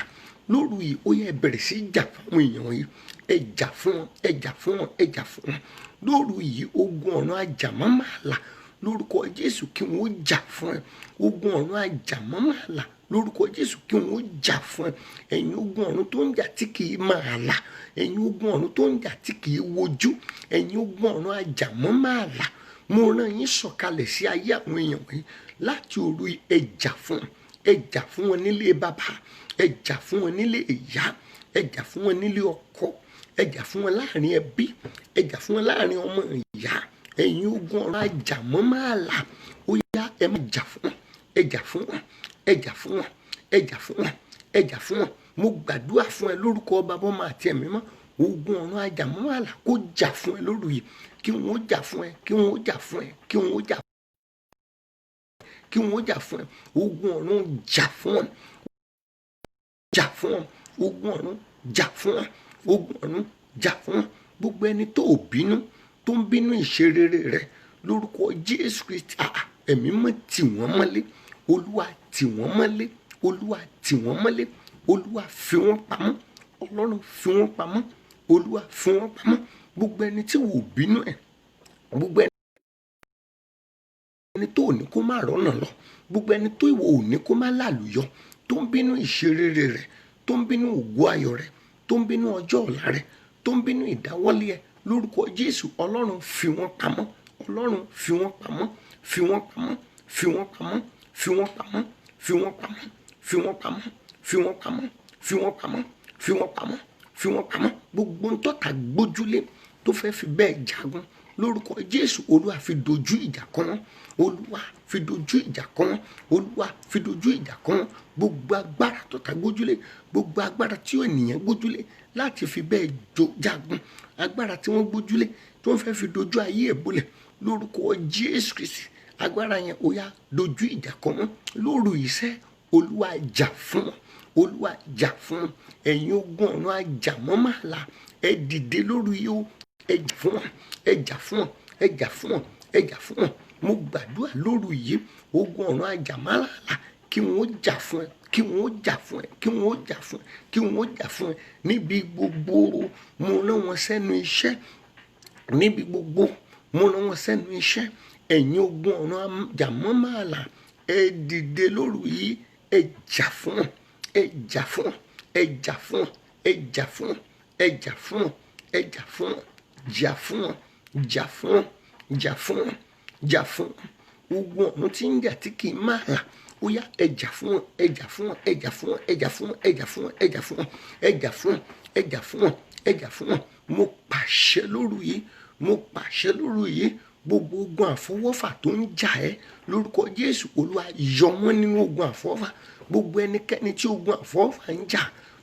Lóru yìí ó yẹ bẹ̀rẹ̀ sí jà fún èèyàn yìí, ẹ jà fún wọn, ẹ jà fún wọn, ẹ jà fún wọn. Lóru yìí ogun ọ̀run ajàmọ́ máa là lórúkọ Jésù kí wọ́n jà fún ẹ. Ogun ọ̀run ajàmọ́ máa là lórúkọ Jésù kí wọ́n jà fún ẹ. Ẹ̀yin ogun ọ̀run tó ń jà tí kì í máa là, ẹ̀yin ogun ọ̀run tó ń jà tí kì í wojú, ẹ̀yin ogun ọ̀run ajàmọ́ máa là. Mo rán yín sọ̀kalẹ̀ sí ayé àwọn èèyàn wọ̀nyí láti òru yìí, ẹ jà fún wọn, ẹ jà fún wọn nílé bàbá, ẹ jà fún wọn nílé ìyá, ẹ jà fún wọn nílé ọkọ, ẹ jà fún wọn láàrin ẹbí, ẹ jà fún wọn láàrin ọmọ ìyá. Ẹ̀yin ogun ọ̀run ajàmọ́ máa là, ó yá ẹ máa jà fún wọn, ẹ jà fún wọn, ẹ jà fún wọn, ẹ jà fún wọn, ẹ jà fún wọn. Mo gbàdúrà fún ẹ lórúkọ Baba Ọmọ àti Ẹ̀mí Mímọ́, ogun ọ̀run ajàmọ́ máa là kó jà fún ẹ lóru yìí, kí wọ́n jà fún ẹ, kí wọ́n jà fún ẹ, kí wọ́n jà, kí wọ́n jà fún ẹ. Ogun ọ̀run jà fún wọn, jà fún wọn, ogun ọ̀run jà fún wọn, ogun ọ̀run jà fún wọn. Gbogbo ẹni tó bínú, tó ń bínú ìṣerere rẹ lórúkọ Jésù Kristi, Ẹ̀mí mọ́ tì wọ́n mọ́lé, Olúwa tì wọ́n mọ́lé, Olúwa tì wọ́n mọ́lé, Olúwa fi wọ́n pamọ́, Ọlọ́run fi wọ́n pamọ́, Olúwa fi wọ́n pamọ́. Gbogbo ẹni tí wò bínú ẹ̀, gbogbo ẹni tó ní kó má rọ́nà lọ, gbogbo ẹni tó ìwọ ò ní kó má lálùyọ, tó ń bínú ìṣerere rẹ, tó ń bínú ògo ayọ̀ rẹ, tó ń bínú ọjọ́ ọ̀la rẹ, tó ń bínú ìdáwọ́lé ẹ lórúkọ Jésù, Ọlọ́run fi wọ́n pamọ́, Ọlọ́run fi wọ́n pamọ́, fi wọ́n pamọ́, fi wọ́n pamọ́, fi wọ́n pamọ́, fi wọ́n pamọ́, fi wọ́n pamọ́, fi wọ́n pamọ́, fi wọ́n pamọ́, fi wọ́n pamọ́, fi wọ́n pamọ́. Gbogbo ń tọ́ta gbójúlé tó fẹ́ fi bẹ́ẹ̀ jagun lórúkọ Jésù, Olúwa fi dojú ìjà kọ wọ́n, Olúwa fi dojú ìjà kọ wọ́n, Olúwa fi dojú ìjà kọ wọ́n. Gbogbo agbára tọ́ta gbójúlé, gbogbo agbára tí ènìyàn gbójúlé láti fi bẹ́ẹ̀ jagun, agbára tí wọ́n gbójúlé tí wọ́n fẹ́ fi dojú ayé ẹ̀ bolẹ̀ lórúkọ Jésù Kristi, agbára yẹn ó yá dojú ìjà kọ wọ́n lóru iṣẹ́. Olúwa jà fún wọn, Olúwa jà fún wọn. Ẹ̀yin ogun ọ̀run ajàmọ́ máa là, ẹ dìde lóru yìí ó, ẹ jà fún wọn, ẹ jà fún wọn, ẹ jà fún wọn, ẹ jà fún wọn. Mo gbàdúrà lóru yìí, ogun ọ̀run ajàmọ́ máa là kí wọ́n jà fún ẹ, kí wọ́n jà fún ẹ, kí wọ́n jà fún ẹ, kí wọ́n jà fún ẹ níbi gbogbo. Mo rán wọn sẹ́nu iṣẹ́, níbi gbogbo mo rán wọn sẹ́nu iṣẹ́. Ẹ̀yin ogun ọ̀run ajàmọ́ máa là, ẹ dìde lóru yìí, ẹ jà fún wọn, ẹ jà fún wọn, ẹ jà fún wọn, ẹ jà fún wọn, ẹ jà fún wọn, ẹ jà fún wọn, jà fún wọn, jà fún wọn, jà fún wọn, jà fún wọn. Ogun ọ̀run tí ń jà tí kì í máa là, ó yá ẹ jà fún wọn, ẹ jà fún wọn, ẹ jà fún wọn, ẹ jà fún wọn, ẹ jà fún wọn, ẹ jà fún wọn, ẹ jà fún wọn, ẹ jà fún wọn, ẹ jà fún wọn. Mo pàṣẹ lóru yìí, mo pàṣẹ lóru yìí, gbogbo ogun àfọwọ́fà tó ń jà ẹ́ lórúkọ Jésù, Olúwa yọ wọ́n nínú ogun àfọwọ́fà. Gbogbo ẹnikẹ́ni tí ogun àfọwọ́fà ń jà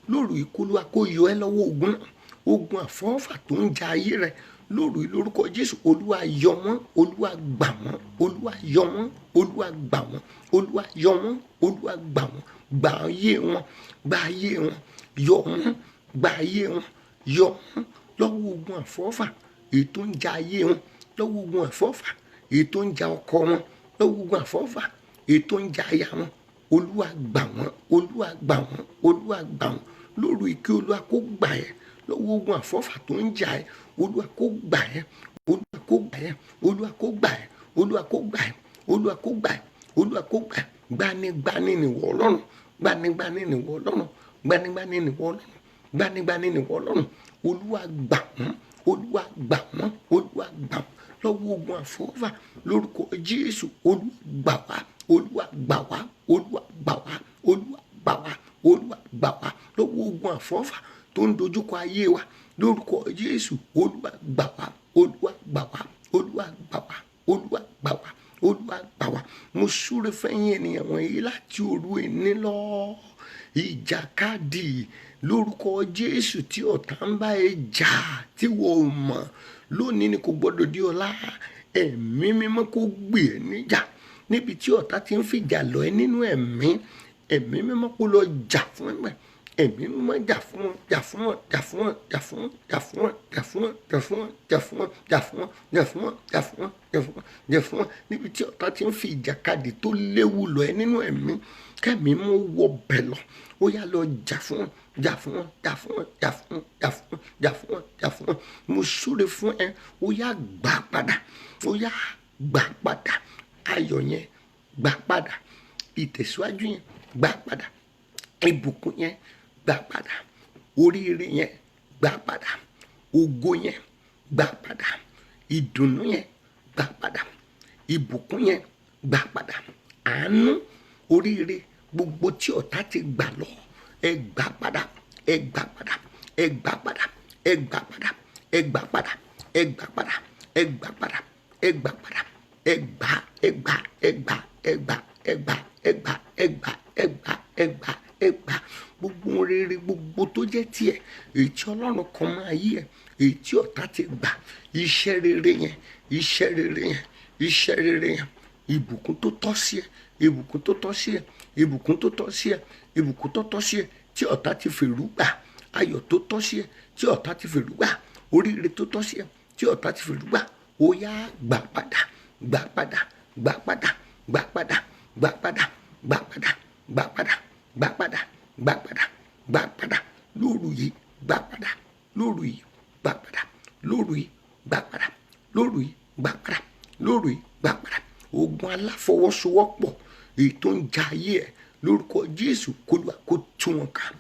lóru yìí, kó Olúwa kó yọ ẹ́ lọ́wọ́ ogun náà. Ogun àfọwọ́fà tó ń jà ayé rẹ lóru yìí lórúkọ Jésù olúwa yọ wọ́n, olúwa gbà wọ́n, olúwa yọ wọ́n, olúwa gbà wọ́n, olúwa yọ wọ́n, olúwa gbà wọ́n, gbà ayé wọn, gbà ayé wọn, yọ wọ́n, gbà ayé wọn, yọ wọ́n lọ́wọ́ ogun àfọ́fà èyí tó ń ja ayé wọn, lọ́wọ́ ogun àfọ́fà èyí tó ń ja ọkọ wọn, lọ́wọ́ ogun àfọ́fà èyí tó ń ja aya wọn, olúwa gbà wọ́n, olúwa gbà wọ́n, olúwa gbà wọ́n lóru ìkí olúwa kó gbà ẹ́ lọ́wọ́ ogun àfọ́fà tó ń jà ẹ́, olúwa kó gbà ẹ́, olúwa kó gbà ẹ́, olúwa kó gbà ẹ́, olúwa kó gbà ẹ́, olúwa kó gbà ẹ́, olúwa kó gbà ẹ́. Gbanigbani nìwọ Ọlọ́run, gbanigbani nìwọ Ọlọ́run, gbanigbani nìwọ Ọlọ́run, gbanigbani nìwọ Ọlọ́run, olúwa gbà wọ́n, olúwa gbà wọ́n, olúwa gbà wọ́n lọ́wọ́ ogun àfọ́fà lórúkọ Jésù, olúwa gbà wá, olúwa gbà wá, olúwa gbà wá, olúwa gbà wá, olúwa gbà wá lọ́wọ́ ogun àfọ́fà tó ń dojúkọ ayé wa lórúkọ Jésù, olúwa gbà wá, olúwa gbà wá, olúwa gbà wá, olúwa gbà wá, olúwa gbà wá. Mo súre fẹ́yìn ènìyàn wọ̀nyí láti òru èní lọ, ìjàkadì lórúkọ Jésù tí ọ̀tá ń bá ẹ jà tí wọ́n ò mọ̀ lónìí ni kò gbọ́dọ̀ di ọ̀la. Ẹ̀mí mímọ́ kó gbè ẹ́ níjà níbi tí ọ̀tá ti ń fìjà lọ ẹ́ nínú ẹ̀mí, ẹ̀mí mímọ́ kó lọ jà fún ẹgbẹ́, ẹ̀mí mímọ́ jà fún wọn, jà fún wọn, jà fún wọn, jà fún wọn, jà fún wọn, jà fún wọn, jà fún wọn, jà fún wọn, jà fún wọn, jà fún wọn, jà fún wọn, jà fún wọn, jà fún wọn níbi tí ọ̀tá ti ń fi ìjàkadì tó léwu lọ ẹ́ nínú ẹ̀mí, kẹ́mi mú wọ bẹ̀ lọ, ó yá lọ jà fún wọn, jà fún wọn, jà fún wọn, jà fún wọn, jà fún wọn, jà fún wọn, jà fún wọn. Mo súre fún ẹ, ó yá gbà padà, ó yá gbà padà, ayọ̀ yẹn gbà padà, ìtẹ̀síwájú yẹn gbà padà, ìbùkún yẹn gbà padà, oríire yẹn gbà padà, ògo yẹn gbà padà, ìdùnnú yẹn gbà padà, ìbùkún yẹn gbà padà, àánú oríire gbogbo tí ọ̀tá ti gbà lọ ẹ gbà padà, ẹ gbà padà, ẹ gbà padà, ẹ gbà padà, ẹ gbà padà, ẹ gbà padà, ẹ gbà padà, ẹ gbà padà, ẹ gbà, ẹ gbà, ẹ gbà, ẹ gbà, ẹ gbà, ẹ gbà, ẹ gbà, ẹ gbà, ẹ gbà, ẹ gbà gbogbo rere gbogbo tó jẹ́ tiẹ̀ èyí tí Ọlọ́run kan máa yí ẹ, èyí tí ọ̀tá ti gbà, iṣẹ́ rere yẹn, iṣẹ́ rere yẹn, iṣẹ́ rere yẹn, ìbùkún tó tọ́ sí ẹ, ìbùkún tó tọ́ sí ẹ, ìbùkún tó tọ́ sí ẹ, ìbùkún tó tọ́ sí ẹ tí ọ̀tá ti fèrú gbà, ayọ̀ tó tọ́ sí ẹ tí ọ̀tá ti fèrú gbà, oríire tó tọ́ sí ẹ tí ọ̀tá ti fèrú gbà, ó yá gbà padà, gbà padà, gbà padà, gbà padà, gbà padà, gbà padà, gbà padà, gbà padà, gbà padà, gbà padà lóru yìí, gbà padà lóru yìí, gbà padà lóru yìí, gbà padà lóru yìí, gbà padà lóru yìí, gbà padà. Ogun aláfọwọ́sowọ́pọ̀ èyí tó ń ja ayé ẹ lórúkọ Jésù k'Olúwa kó tú wọn ká.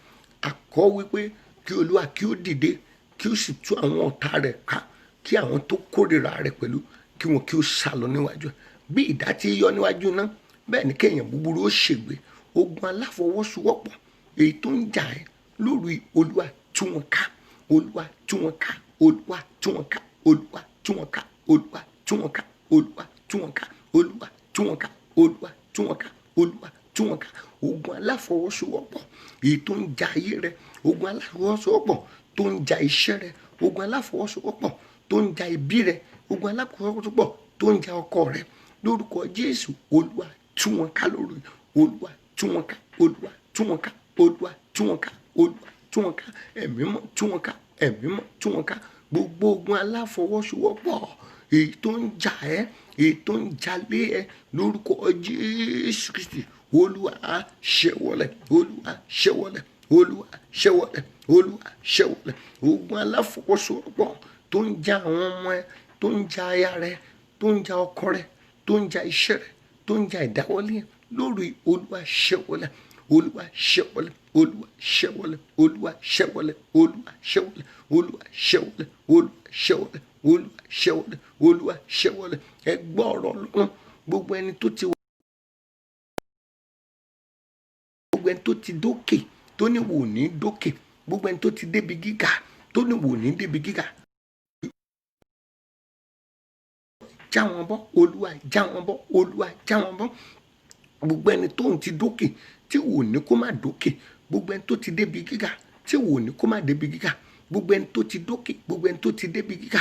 Àkọ́ wípé kí Olúwa kí ó dìde kí ó sì tú àwọn ọ̀tá rẹ̀ ká, kí àwọn tó kórìíra rẹ̀ pẹ̀lú kí wọn kí ó sálọ níwájú ẹ. Bí idà ti yọ níwájú náà bẹ́ẹ̀ ni kéèyàn búburú ó ṣègbé. Ogun aláfọwọ́sowọ́pọ̀ èyí tó ń jà ẹ́ lórí Olúwa tú wọn ká, Olúwa tú wọn ká, Olúwa tú wọn ká, Olúwa tú wọn ká, Olúwa tú wọn ká, Olúwa tú wọn ká, Olúwa tú wọn ká, Olúwa tú wọn ká, Olúwa tú wọn ká. Ogun aláfọwọ́sowọ́pọ̀ èyí tó ń ja ayé rẹ, ogun aláfọwọ́sowọ́pọ̀ tó ń ja iṣẹ́ rẹ, ogun aláfọwọ́sowọ́pọ̀ tó ń ja ibi rẹ, ogun aláfọwọ́sowọ́pọ̀ tó ń ja ọkọ rẹ lórúkọ Jésù, Olúwa tú wọn ká lóru, Olúwa tú wọn ká, Olúwa tú wọn ká, Olúwa tú wọn ká, Olúwa tú wọn ká, ẹ̀mí mọ́ tú wọn ká, ẹ̀mí mọ́ tú wọn ká. Gbogbo ogun aláfọwọ́sowọ́pọ̀ èyí tó ń jà ẹ́, èyí tó ń jalé ẹ lórúkọ Jésù Kristi, Olúwa ṣẹ́wọ́lẹ̀, Olúwa ṣẹ́wọ́lẹ̀, Olúwa ṣẹ́wọ́lẹ̀, Olúwa ṣẹ́wọ́lẹ̀. Ogun aláfọwọ́sowọ́pọ̀ tó ń ja àwọn ọmọ ẹ, tó ń ja aya rẹ, tó ń ja ọkọ rẹ, tó ń ja iṣẹ́ rẹ, tó ń ja ìdáwọ́lé ẹ lórí Olúwa ṣẹ́wọ́lẹ̀, Olúwa ṣẹ́wọ́lẹ̀, Olúwa ṣẹ́wọ́lẹ̀, Olúwa ṣẹ́wọ́lẹ̀, Olúwa ṣẹ́wọ́lẹ̀, Olúwa ṣẹ́wọ́lẹ̀, Olúwa ṣẹ́wọ́lẹ̀, Olúwa ṣẹ́wọ́lẹ̀, Olúwa ṣẹ́wọ́lẹ̀. Ẹ gbọ́ ọ̀rọ̀ Ọlọ́run, gbogbo ẹni tó ti dókè tó ní wò ní dókè, gbogbo ẹni tó ti débi gíga tó ní wò ní débi gíga, já wọn bọ́, Olúwa já wọn bọ́, Olúwa já wọn bọ́. Gbogbo ẹni tó ń ti dókè tí wò ní kó má dókè, gbogbo ẹni tó ti débi gíga tí wò ní kó má débi gíga, gbogbo ẹni tó ti dókè, gbogbo ẹni tó ti débi gíga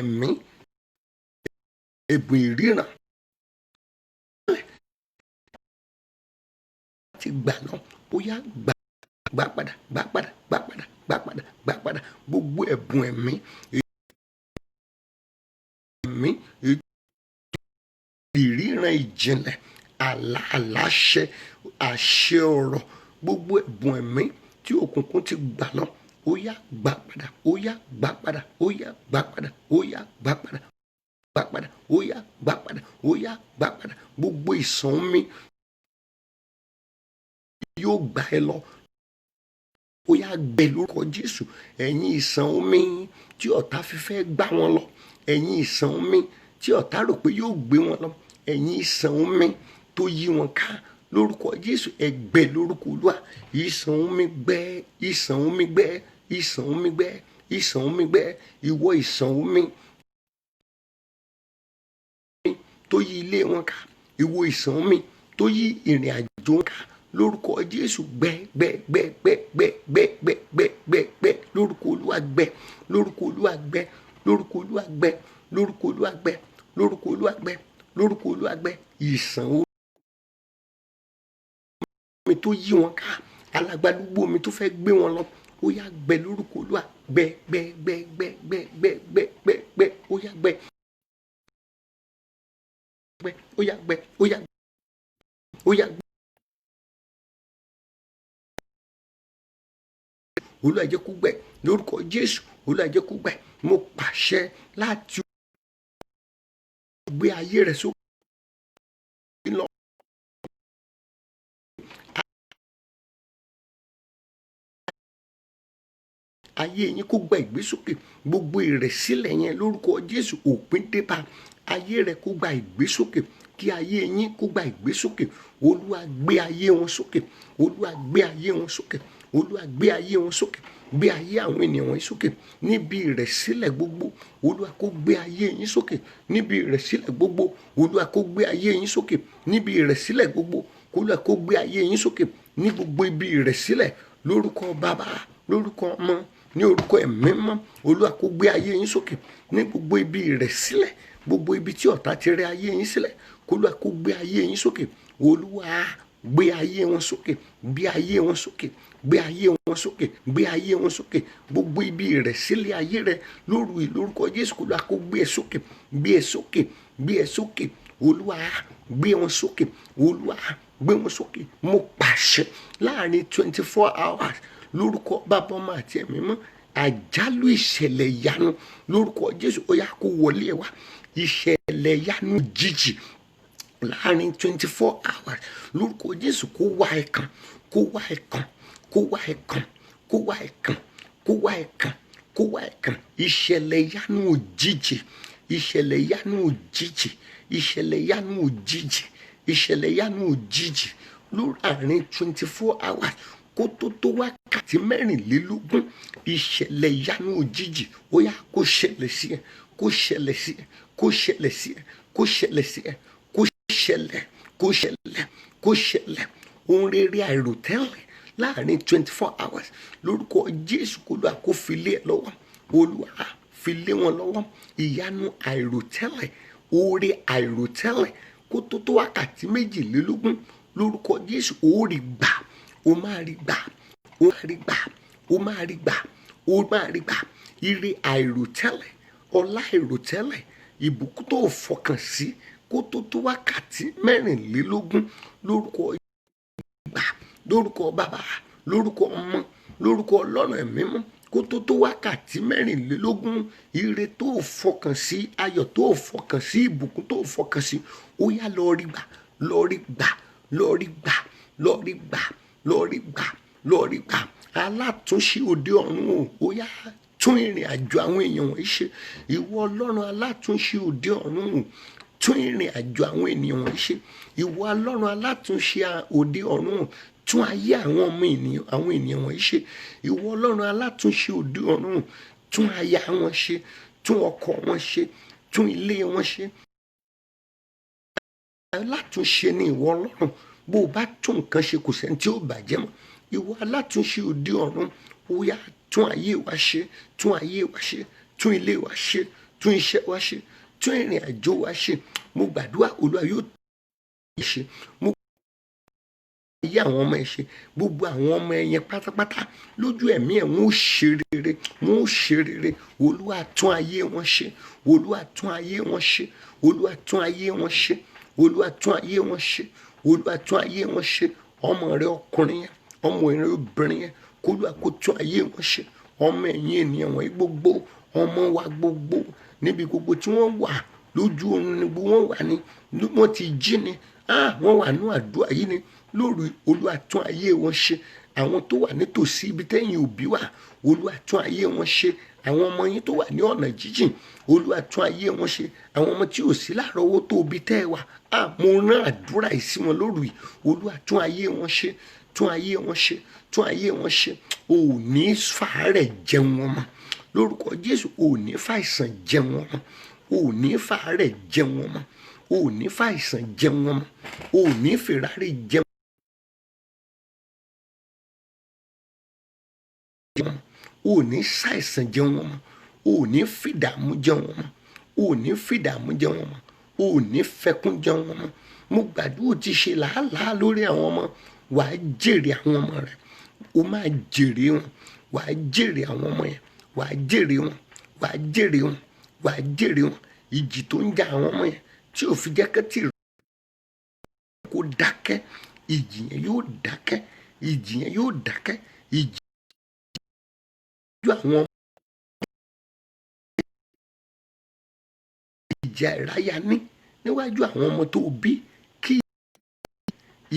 ẹ̀mí, ẹ̀bùn ìríran ti gbà lọ, ó yá gbà padà, gbà padà, gbà padà, gbà padà, gbà padà. Gbogbo ẹ̀bùn ẹ̀mí ìríran ìjìnlẹ̀, àláṣẹ, àṣẹ ọ̀rọ̀, gbogbo ẹ̀bùn ẹ̀mí tí òkùnkùn ti gbà lọ, ó yá gbà padà, ó yá gbà padà, ó yá gbà padà, ó yá gbà padà, gbà padà, ó yá gbà padà, ó yá gbà padà. Gbogbo ìṣàn omi yóò gbà ẹ́ lọ, ó yá gbẹ lórúkọ Jésù. Ẹ̀yin ìṣàn omi tí ọ̀tá fi fẹ́ gbá wọn lọ, ẹ̀yin ìṣàn omi tí ọ̀tá rò pé yóò gbé wọn lọ, ẹ̀yin ìṣàn omi tó yí wọn ká, lórúkọ Jésù ẹ gbẹ lórúkọ Olúwa. Ìṣàn omi gbẹ, ìṣàn omi gbẹ, ìṣàn omi gbẹ, ìṣàn omi gbẹ. Ìwọ ìṣàn omi tó yí ilé wọn ká, ìwọ ìṣàn omi tó yí ìrìn àjò wọn ká, lórúkọ Jésù gbẹ gbẹ gbẹ gbẹ gbẹ gbẹ gbẹ gbẹ gbẹ gbẹ lórúkọ Olúwa gbẹ, lórúkọ Olúwa gbẹ, lórúkọ Olúwa gbẹ, lórúkọ Olúwa gbẹ, lórúkọ Olúwa gbẹ, lórúkọ Olúwa gbẹ. Ìṣàn omi tó yí wọn ká, alágbálúgbó omi tó fẹ́ gbé wọn lọ, ó yá gbẹ lórúkọ Olúwa gbẹ gbẹ gbẹ gbẹ gbẹ gbẹ gbẹ gbẹ gbẹ, ó yá gbẹ gbẹ, ó yá gbẹ, ó yá ó yá gbẹ. Olúwa jẹ́ kó gbẹ lórúkọ Jésù, Olúwa jẹ́ kó gbẹ. Mo pàṣẹ láti gbé ayé rẹ̀ sókè lọ. Ayé yín kó gba ìgbésókè, gbogbo ìrẹ̀sílẹ̀ yẹn lórúkọ Jésù òpin dé bá. Ayé rẹ̀ kó gba ìgbésókè, kí ayé yín kó gba ìgbésókè. Olúwa gbé ayé wọn sókè, Olúwa gbé ayé wọn sókè, Olúwa gbé ayé wọn sókè, gbé ayé àwọn ènìyàn wọn sókè níbi ìrẹ̀sílẹ̀ gbogbo. Olúwa kó gbé ayé yín sókè níbi ìrẹ̀sílẹ̀ gbogbo. Olúwa kó gbé ayé yín sókè níbi ìrẹ̀sílẹ̀ gbogbo. Olúwa kó gbé ayé yín sókè ní gbogbo ibi ìrẹ̀sílẹ̀, lórúkọ Bàbá, lórúkọ Ọmọ, ní orúkọ Ẹ̀mí Mímọ́. Olúwa kó gbé ayé yín sókè ní gbogbo ibi ìrẹ̀sílẹ̀, gbogbo ibi tí ọ̀tá ti rẹ ayé yín sílẹ̀. Olúwa kó gbé ayé yín sókè. Olúwa gbé ayé wọn sókè, gbé ayé wọn sókè, gbé ayé wọn sókè, gbé ayé wọn sókè. Gbogbo ibi ìrẹ̀sílẹ̀ ayé rẹ lórúkọ Jésù, Olúwa kó gbé ẹ sókè, gbé ẹ sókè, gbé ẹ sókè. Olúwa gbé wọn sókè, Olúwa gbé wọn sókè. Mo pàṣẹ láàrin 24 hours lórúkọ Bàbá, Ọmọ àti Ẹ̀mí Mímọ́, àjálù ìṣẹ̀lẹ̀ ìyanu lórúkọ Jésù ó yá kó wọlé ẹ wá. Ìṣẹ̀lẹ̀ ìyanu jíjì láàrin 24 hours lórúkọ Jésù kó wá ẹ kàn, kó wá ẹ kàn, kó wá ẹ kàn, kó wá ẹ kàn, kó wá ẹ kàn, kó wá ẹ kàn. Ìṣẹ̀lẹ̀ ìyanu òjijì, ìṣẹ̀lẹ̀ ìyanu òjijì, ìṣẹ̀lẹ̀ ìyanu òjijì, ìṣẹ̀lẹ̀ ìyanu òjijì láàrin 24 hours kó tó wákàtí 24. Ìṣẹ̀lẹ̀ ìyanu òjijì ó yá kó ṣẹlẹ̀ sí ẹ, kó ṣẹlẹ̀ sí ẹ, kó ṣẹlẹ̀ sí ẹ, kó ṣẹlẹ̀ sí ẹ, kó ṣẹlẹ̀, kó ṣẹlẹ̀, kó ṣẹlẹ̀. Ohun rere àìròtẹ́lẹ̀ láàrin 24 hours lórúkọ Jésù, kó Olúwa kó fi lé ẹ lọ́wọ́. Olúwa fi lé wọn lọ́wọ́. Ìyanu àìròtẹ́lẹ̀, oore àìròtẹ́lẹ̀ kó tó wákàtí 24 lórúkọ Jésù ó rí gbà, ó máa rí gbà, ó máa rí gbà, ó máa rí gbà, ó máa rí gbà. Ire àìròtẹ́lẹ̀, ọlá àìròtẹ́lẹ̀, ìbùkún tó fọkàn sí kó tó wákàtí 24 lórúkọ gbà, lórúkọ Bàbá, lórúkọ Ọmọ, lórúkọ Ọlọ́run Ẹ̀mí Mímọ́, kó tó wákàtí 24. Ire tó fọkàn sí, ayọ̀ tó fọkàn sí, ìbùkún tó fọkàn sí, ó yá lọ rí gbà, lọ rí gbà, lọ rí gbà, lọ rí gbà, lọ rí gbà, lọ rí gbà. Alátúnṣe òde ọ̀run ó yá tún ìrìn àjò àwọn èèyàn wọ̀nyí ṣe. Ìwọ Ọlọ́run alátúnṣe òde ọ̀run, tún ìrìn àjò àwọn ènìyàn wọ̀nyí ṣe. Ìwọ Ọlọ́run alátúnṣe òde ọ̀run, tún ayé àwọn ènìyàn wọ̀nyí ṣe. Ìwọ Ọlọ́run alátúnṣe òde ọ̀run, tún aya wọn ṣe, tún ọkọ wọn ṣe, tún ilé wọn ṣe. Alátúnṣe ni ìwọ Ọlọ́run. Bó o bá tún nǹkan ṣe kò sẹ́ni tí ó bàjẹ́ mọ́. Ìwọ alátúnṣe òde ọ̀run ó yá tún ayé wa ṣe, tún ayé wa ṣe, tún ilé wa ṣe, tún iṣẹ́ wa ṣe, tún ìrìn àjò wa ṣe. Mo gbàdúrà Olúwa yóò tún ṣe. Mo ayé àwọn ọmọ ẹ ṣe, gbogbo àwọn ọmọ ẹ yẹn pátápátá lójú ẹ̀mí ẹ̀ wọ́n ó ṣe rere, wọ́n ó ṣe rere. Olúwa tún ayé wọn ṣe, Olúwa tún ayé wọn ṣe, Olúwa tún ayé wọn ṣe, Olúwa tún ayé wọn ṣe, Olúwa tún ayé wọn ṣe. Ọmọ rẹ ọkùnrin yẹn, ọmọ rẹ obìnrin yẹn, k'Olúwa kó tún ayé wọn ṣe. Ọmọ ẹ̀yin ènìyàn wọ̀nyí gbogbo, ọmọ wa gbogbo, níbi gbogbo tí wọ́n wà, lójú oorun ni wọ́n wà ní, wọ́n ti jí ni, wọ́n wà ní àdúrà yìí ni, lóru Olúwa tún ayé wọn ṣe. Àwọn tó wà nítòsí ibi tẹ́yìn òbí wà, Olúwa tún ayé wọn ṣe. Àwọn ọmọ yín tó wà ní ọ̀nà jíjìn, Olúwa tún ayé wọn ṣe. Àwọn ọmọ tí ò sí lárọ̀ọ́wọ́tó ibi tẹ́ ẹ wà, mo rán àdúrà yìí sí wọn lóru yìí. Olúwa tún ayé wọn ṣe, tún ayé wọn ṣe, tún ayé wọn ṣe. O ò ní fàárẹ̀ jẹun wọn mọ́ lórúkọ Jésù. O ò ní fàìsàn jẹun wọn mọ́, o ò ní fàárẹ̀ jẹun wọn mọ́, o ò ní fàìsàn jẹun wọn mọ́, o ò ní fìràrí jẹun wọn, o ò ní ṣàìsàn jẹun wọn mọ́, o ò ní fìdààmú jẹun wọn mọ́, o ò ní fìdààmú jẹun wọn mọ́, o ò ní fẹkún jẹun wọn mọ́. Mo gbàdúrà ti ṣe làálàá lórí àwọn ọmọ, wàá jèrè àwọn ọmọ rẹ, o máa jèrè wọn, wàá jèrè àwọn ọmọ yẹn, wàá jèrè wọn, wàá jèrè wọn, wàá jèrè wọn. Ìjì tó ń jà àwọn ọmọ yẹn tí ò fi jẹ́ kẹ́tì rẹ̀ kó dákẹ́, ìjì yẹn yóò dákẹ́, ìjì yẹn yóò dákẹ́. Ìjì àwọn ìjà ìráyà ní níwájú àwọn ọmọ tó bí, kí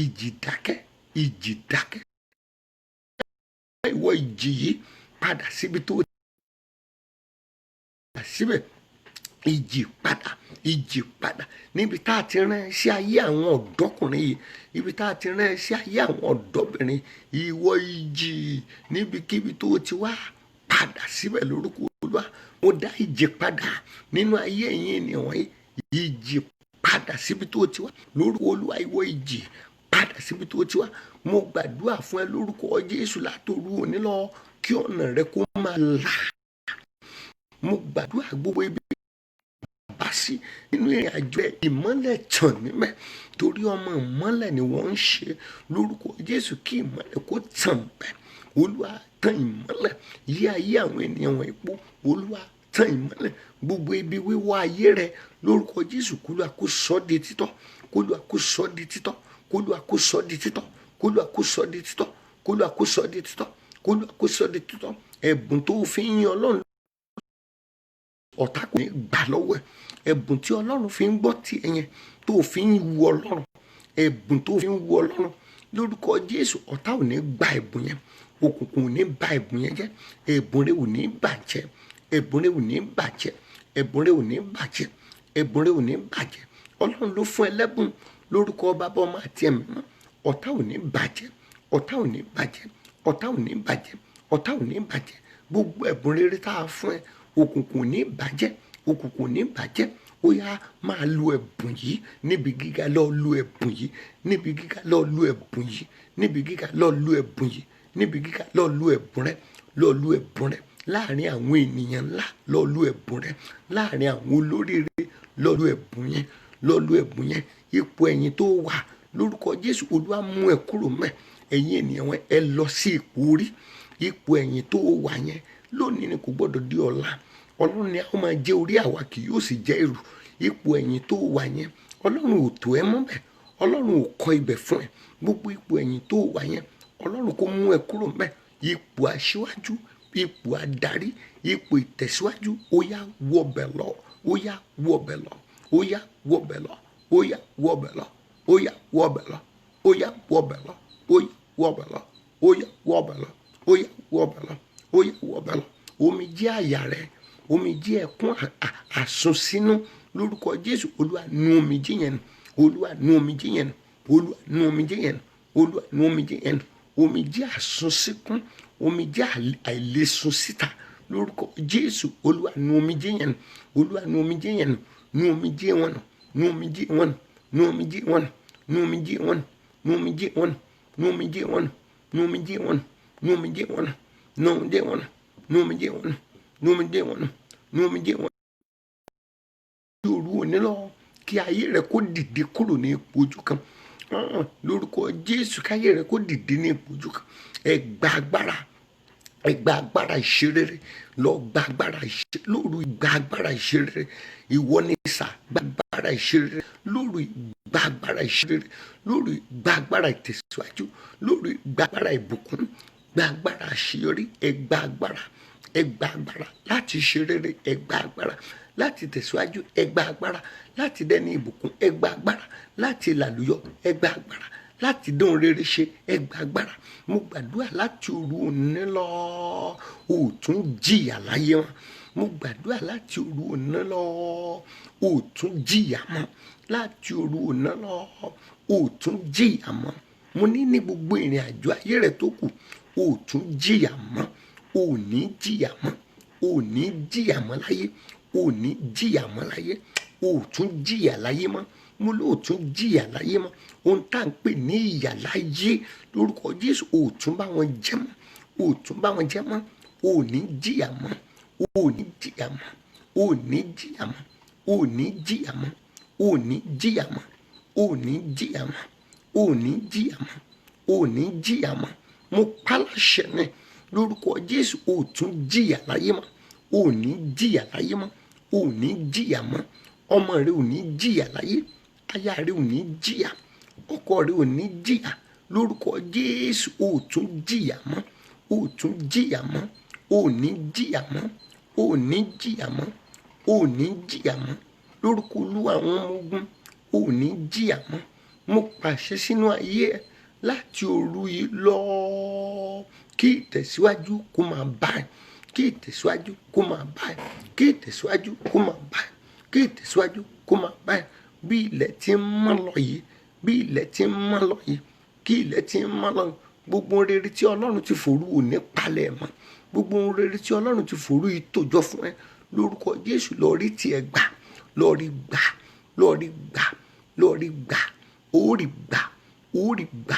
ìjì dákẹ́, ìjì dákẹ́. Ìwọ ìjì yìí padà síbi tó síbẹ̀. Ìjì padà, ìjì padà níbi tá a ti rán sí ayé àwọn ọ̀dọ́kùnrin yìí, ibi tá a ti rán sí ayé àwọn ọ̀dọ́bìnrin. Ìwọ ìjì níbikíbi tó ti wá, padà síbẹ̀ lórúkọ Olúwa. Mo dá ìjì padà nínú ayé ẹ̀yin ènìyàn wọ̀nyí. Ìjì padà síbi tó ti wá lórúkọ Olúwa. Ìwọ ìjì padà síbi tó ti wá. Mo gbàdúrà fún ẹ lórúkọ Jésù látòru òní lọ, kí ọ̀nà rẹ kó máa là. Mo gbàdúrà gbogbo ibi bá sí nínú ìrìn àjò ẹ, ìmọ́lẹ̀ tàn níbẹ̀, torí ọmọ ìmọ́lẹ̀ ni wọ́n ń ṣe. Lórúkọ Jésù kí ìmọ́lẹ̀ kó tàn bẹ́ẹ̀. Olúwa tàn ìmọ́lẹ̀ yí ayé àwọn ènìyàn wọ̀nyí po. Olúwa tàn ìmọ́lẹ̀ gbogbo ibi wíwọ́ ayé rẹ lórúkọ Jésù. k'Olúwa kó sọ di títọ́, k'Olúwa kó sọ di títọ́, k'Olúwa kó sọ di títọ́, k'Olúwa kó sọ di títọ́, k'Olúwa kó sọ di títọ́, k'Olúwa kó sọ di títọ́. Ẹ̀bùn tó fi ń yan Ọlọ́run ọ̀tá kò ní gbà lọ́wọ́ ẹ̀. Ẹ̀bùn tí Ọlọ́run fi ń gbọ́ ti ẹ̀yẹn tó fi ń wu Ọlọ́run, ẹ̀bùn tó fi ń wu Ọlọ́run lórúkọ Jésù, ọ̀tá ò ní gba ẹ̀bùn yẹn, òkùnkùn ò ní ba ẹ̀bùn yẹn jẹ́. Ẹ̀bùn rẹ ò ní bàjẹ́, ẹ̀bùn rẹ ò ní bàjẹ́, ẹ̀bùn rẹ ò ní bàjẹ́, ẹ̀bùn rẹ ò ní bàjẹ́. Ọlọ́run ló fún ẹ lẹ́bùn lórúkọ Baba, Ọmọ àti Ẹ̀mí Mímọ́. Ọ̀tá ò ní bàjẹ́, ọ̀tá ò ní bàjẹ́, ọ̀tá ò ní bàjẹ́, ọ̀tá ò ní bàjẹ́. Gbogbo ẹ̀bùn rere tá a fún ẹ, òkùnkùn ò ní bàjẹ́, òkùnkùn ò ní bàjẹ́. Ó yá máa lo ẹ̀bùn yìí níbi gíga, lọ lo ẹ̀bùn yìí níbi gíga, lọ lo ẹ̀bùn yìí níbi gíga, lọ lo ẹ̀bùn yìí níbi gíga, lọ lo ẹ̀bùn rẹ, lọ lo ẹ̀bùn rẹ láàrin àwọn ènìyàn ńlá, lọ lo ẹ̀bùn rẹ láàrin àwọn olóríire, lọ lo ẹ̀bùn yẹn, lọ lo ẹ̀bùn yẹn. Ipò ẹ̀yìn tó wà lórúkọ Jésù, Olúwa mú ẹ kúrò mẹ́. Ẹ̀yin ènìyàn wọn, ẹ lọ sí ipò orí. Ipò ẹ̀yìn tó wà yẹn lónìí ni kò gbọdọ̀ di ọ̀la. Ọlọ́run ni a máa jẹ́ orí, àwa kì yóò sì jẹ́ èrù. Ipò ẹ̀yìn tó wà yẹn, Ọlọ́run ò tó ẹ mọ́ bẹ̀, Ọlọ́run ò kọ ibẹ̀ fún ẹ. Gbogbo ipò ẹ̀yìn tó wà yẹn, Ọlọ́run kó mú ẹ kúrò mẹ́. Ipò aṣíwájú, ipò adarí, ipò ìtẹ̀síwájú, ó yá wọbẹ̀ lọ, ó yá wọbẹ̀ lọ, ó yá wọbẹ̀ lọ, ó yá wọbẹ̀ lọ, ó yá wọbẹ̀ lọ, ó yá wọbẹ̀ lọ, ó yá wọbẹ̀ lọ, ó yá wọbẹ̀ lọ, ó yá wọbẹ̀ lọ, ó yá wọbẹ̀ lọ. Omijé àyà rẹ, omijé ẹkún àsunsínú lórúkọ Jésù, Olúwa nu omijé yẹn nù, Olúwa nu omijé yẹn nù, Olúwa nu omijé yẹn nù, Olúwa nu omijé yẹn nù. Omijé àsunsíkún, omijé àìlèsùn síta lórúkọ Jésù, Olúwa nu omijé yẹn nù, Olúwa nu omijé yẹn nù, nu omijé wọn nù, nu omijé wọn nù, nu omijé wọn nù, nu omijé wọn nù, nu omijé wọn nù, nu omijé wọn nù, nu omijé wọn nù, nu omijé wọn nù, nu omijé wọn nù, nu omijé wọn nù, nu omijé wọn nù, nu omijé wọn nù. òní lọ kí ayé rẹ kó dìde kúrò ní ipò ojú kan. Lórúkọ Jésù káyé rẹ kó dìde ní ipò ojú kan. Ẹ gba agbára, ẹ gba agbára ìṣerere, lọ gba agbára lóru, gba agbára ìṣerere. Ìwọ ni sà, gba agbára ìṣerere lóru, gba agbára ìṣerere lóru, gba agbára ìtẹ̀síwájú lóru, gba agbára ìbùkún, gba agbára àṣeyọrí. Ẹ gba agbára, ẹ gba agbára láti ṣerere, ẹ gba agbára láti tẹ̀síwájú, ẹ gba agbára láti dẹni ìbùkún, ẹ gba agbára láti làlùyọ, ẹ gba agbára láti dán rere ṣe, ẹ gba agbára. Mo gbàdúrà láti òru òní lọ, ò tún jìyà láyé wọn. Mo gbàdúrà láti òru òní lọ, ò tún jìyà mọ́. Láti òru òní lọ, ò tún jìyà mọ́. Mo ní gbogbo ìrìn àjò ayé rẹ tó kù, ò tún jìyà mọ́. Ò ní jìyà mọ́, ò ní jìyà mọ́ láyé, ò ní jìyà mọ́ láyé, ò tún jìyà láyé mọ́. Mo ló tún jìyà láyé mọ́. Ohun tá à ń pè ní ìyà láyé lórúkọ Jésù, ò tún bá wọn jẹ mọ́, ò tún bá wọn jẹ mọ́. Ò ní jìyà mọ́, ò ní jìyà mọ́, ò ní jìyà mọ́, ò ní jìyà mọ́, ò ní jìyà mọ́, ò ní jìyà mọ́, ò ní jìyà mọ́, ò ní jìyà mọ́. Mo pa láṣẹ náà lórúkọ Jésù, ò tún jìyà láyé mọ́, ò ní jìyà láyé mọ́, ò ní jìyà mọ́. Ọmọ rẹ ò ní jìyà láyé, aya rẹ ò ní jìyà, ọkọ rẹ ò ní jìyà lórúkọ Jésù. Ò tún jìyà mọ́, ò tún jìyà mọ́, ò ní jìyà mọ́, ò ní jìyà mọ́, ò ní jìyà mọ́ lórúkọ Olúwa àwọn ọmọ ogun. Ò ní jìyà mọ́. Mo pàṣẹ sínú ayé ẹ láti òru yìí lọ, kí ìtẹ̀síwájú kó máa bá ẹ, kí ìtẹ̀síwájú kó máa bá ẹ, kí ìtẹ̀síwájú kó máa bá ẹ, kí ìtẹ̀síwájú kó máa bá ẹ. Bí ilẹ̀ tí ń mọ́ lọ yìí, bí ilẹ̀ tí ń mọ́ lọ yìí, kí ilẹ̀ tí ń mọ́ lọ, gbogbo rere tí Ọlọ́run ti fòru òní palẹ̀ mọ́, gbogbo rere tí Ọlọ́run ti fòru yìí tòjọ́ fún ẹ lórúkọ Jésù, lọ rí tiẹ̀ gbà, lọ rí gbà, lọ rí gbà, lọ rí gbà, ó rí gbà, ó rí gbà,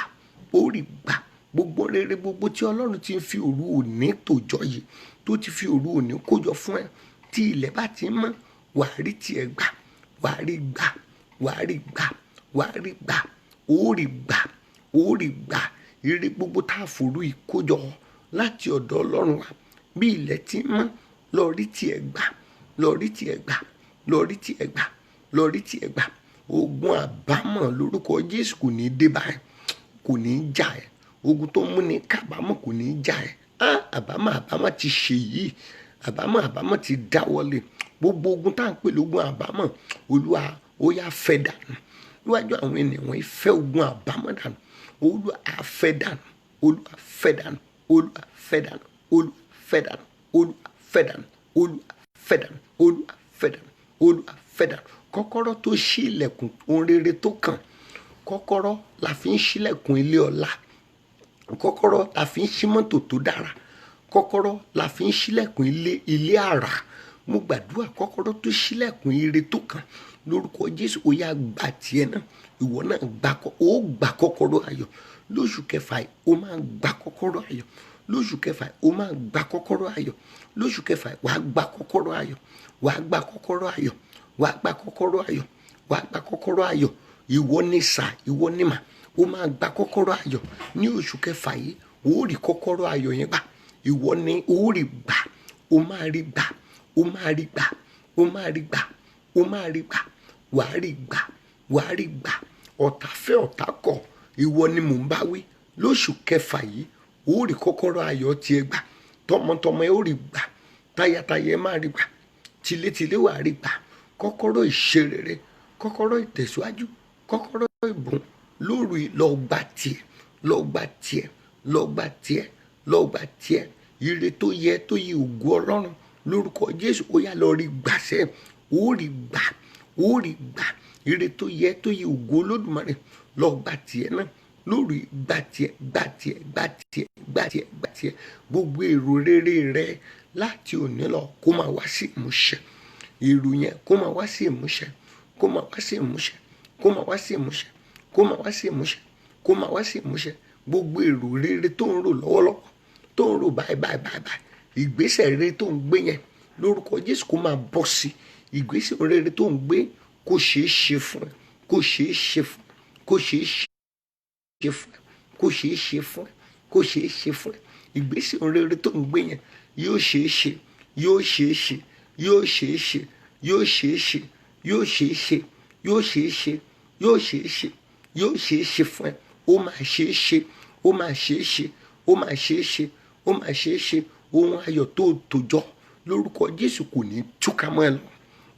ó rí gbà. Gbogbo rere gbogbo tí Ọlọ́run ti fi òru òní tòjọ́ yìí, tó ti fi òru òní kójọ fún ẹ, tí ilẹ̀ bá ti mọ́, wàá rí tiẹ̀ gbà, wàá rí gbà, wàá rí gbà, wàá rí gbà, ó rí gbà, ó rí gbà. Ire gbogbo tá a fòru ìkójọ láti ọ̀dọ̀ Ọlọ́run wa, bí ilẹ̀ tí mọ́, lọ rí tiẹ̀ gbà, lọ rí tiẹ̀ gbà, lọ rí tiẹ̀ gbà, lọ rí tiẹ̀ gbà. Ogun àbámọ̀ lórúkọ Jésù kò ní dé bá ẹ, kò ní jà ẹ. Ogun tó mú ní kábàámọ̀ kò ní jà ẹ. Àbámọ̀ ti ṣe yìí, àbámọ̀ ti dáwọ́lé. Gbogbo ogun tá à ń pè lógun àbámọ̀, Olúwa ó yá fẹ́ dànù. Níwájú àwọn ènìyàn wọ̀nyí, fẹ́ ogun àbámọ̀ dànù. Olúwa á fẹ́ dànù, Olúwa fẹ́ dànù, Olúwa fẹ́ dànù, Olúwa fẹ́ dànù, Olúwa fẹ́ dànù, Olúwa fẹ́ dànù, Olúwa fẹ́ dànù, Olúwa fẹ́ dànù. Kọ́kọ́rọ́ tó ṣí ilẹ̀kùn ohun rere tó kàn, kọ́kọ́rọ́ la fi ń ṣílẹ̀kùn ilé ọlá, kọ́kọ́rọ́ la fi ń ṣí mọ́tò tó dára, kọ́kọ́rọ́ la fi ń ṣílẹ̀kùn ilé àrà. Mo gbàdúrà kọ́kọ́rọ́ tó ṣílẹ̀kùn ire tó kàn lórúkọ Jésù, ó yá gbà tiẹ̀ náà. Ìwọ náà ó gbà kọ́kọ́rọ́ ayọ̀ lóṣù kẹfà yìí, ó máa gbà kọ́kọ́rọ́ ayọ̀ lóṣù kẹfà yìí, ó máa gbà kọ́kọ́rọ́ ayọ̀ lóṣù kẹfà yìí. Wàá gbà kọ́kọ́rọ́ ayọ̀, wàá gbà kọ́kọ́rọ́ ayọ̀, wàá gbà kọ́kọ́rọ́ ayọ̀, wàá gbà kọ́kọ́rọ́ ayọ̀. Ìwọ ni sà, ìwọ ni mà, ó máa gbà kọ́kọ́rọ́ ayọ̀ ní oṣù kẹfà yìí. Ó rí kọ́kọ́rọ́ ayọ̀ yẹn gbà. Ìwọ ni ó rí gbà, ó máa rí gbà, ó máa rí gbà, ó máa rí gbà, ó máa rí gbà. Wàá rí gbà, wàá rí gbà. Ọ̀tá fẹ́ ọ̀tá kọ̀, ìwọ ni mò ń bá wí. Lóṣù kẹfà yìí, ó rí kọ́kọ́rọ́ ayọ̀ tiẹ̀ gbà. Tọmọtọmọ ẹ ó rí gbà, tayátayá ẹ máa rí gbà, tilétilé wàá rí gbà. Kọ́kọ́rọ́ ìṣerere, kọ́kọ́rọ́ ìtẹ̀síwájú, kọ́kọ́rọ́ ìbùn lórí lọ gbà tiẹ̀, lọ gbà tiẹ̀, lọ gbà tiẹ̀, lọ gbà tiẹ̀. Ire tó yẹ tó yẹ ògo Ọlọ́run lórúkọ Jésù, ó yá lọ rí gbàṣẹ, ó rí gbà, ó rí gbà. Ire tó yẹ tó yẹ ògo Olódùmarè, lọ gbà tiẹ̀ náà lórí gbà tiẹ̀, gbà tiẹ̀, gbà tiẹ̀, gbà tiẹ̀, gbà tiẹ̀. Gbogbo èrò rere rẹ láti òní lọ kó máa wá sí ìmúṣẹ. Èrò yẹn kó máa wá sí ìmúṣẹ, kó máa wá sí ìmúṣẹ, kó máa wá sí ìmúṣẹ, kó máa wá sí ìmúṣẹ, kó máa wá sí ìmúṣẹ. Gbogbo èrò rere tó ń rò lọ́wọ́lọ́wọ́, tó ń rò báyìí, ìgbésẹ̀ rere tó ń gbé yẹn lórúkọ Jésù kó máa bọ́ sí. Ìgbésẹ̀ rere tó ń gbé kó ṣeé ṣe fún ẹ, kó ṣeé ṣe fún ẹ, kó ṣeé ṣe fún ẹ, kó ṣeé ṣe fún ẹ, kó ṣeé ṣe fún ẹ. Ìgbésẹ̀ rere tó ń gbé yẹn yóò ṣeé ṣe, yóò ṣeé ṣe, yóò ṣeé ṣe, yóò ṣeé ṣe, yóò ṣeé ṣe, yóò ṣeé ṣe, yóò ṣeé ṣe, yóò ṣeé ṣe fún ẹ. Ó máa ṣeé ṣe, ó máa ṣeé ṣe, ó máa ṣeé ṣe, ó máa ṣeé ṣe. Ohun ayọ̀ tó tòjọ́ lórúkọ Jésù kò ní túká mọ́ ẹ lọ.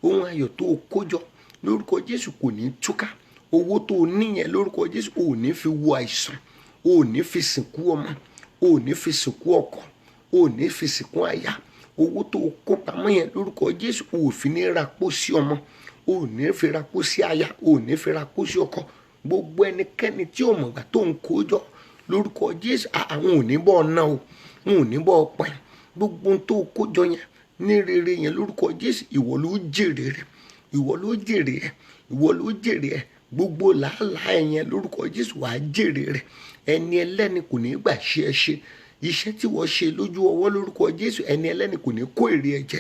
Ohun ayọ̀ tó kójọ lórúkọ Jésù kò ní túká. Owó tó níyẹn lórúkọ Jésù ò ní fi wo àìsàn, ò ní fi sìnkú ọmọ, ò ní fi sìnkú ọkọ, ò ní fi sìnkú aya. Owó tó kó pamọ́ yẹn lórúkọ Jésù ò fi ní ra pósí ọmọ, ò ní fi ra pósí aya, ò ní fi ra pósí ọkọ. Gbogbo ẹnikẹ́ni tí ò mọ̀gbà tó ń kójọ lórúkọ Jésù, àwọn ò ní bọ́ ọ̀nà o, wọn ò ní bọ́ ọpẹ́. Gbogbo ohun tó kójọ yẹn ní rere yẹn lórúkọ Jésù, ìwọ ló jèrè rẹ̀, ìwọ ló jèrè ẹ̀, ìwọ ló jèrè ẹ̀. Gbogbo làálàá yẹn lórúkọ Jésù wàá jèrè rẹ̀. Ẹni ẹlẹ́ni kò ní gbà ṣe ẹ ṣe. Iṣẹ́ tí wọ́n ṣe lójú ọwọ́ lórúkọ Jésù, ẹni ẹlẹ́ni kò ní kó èrè ẹ jẹ.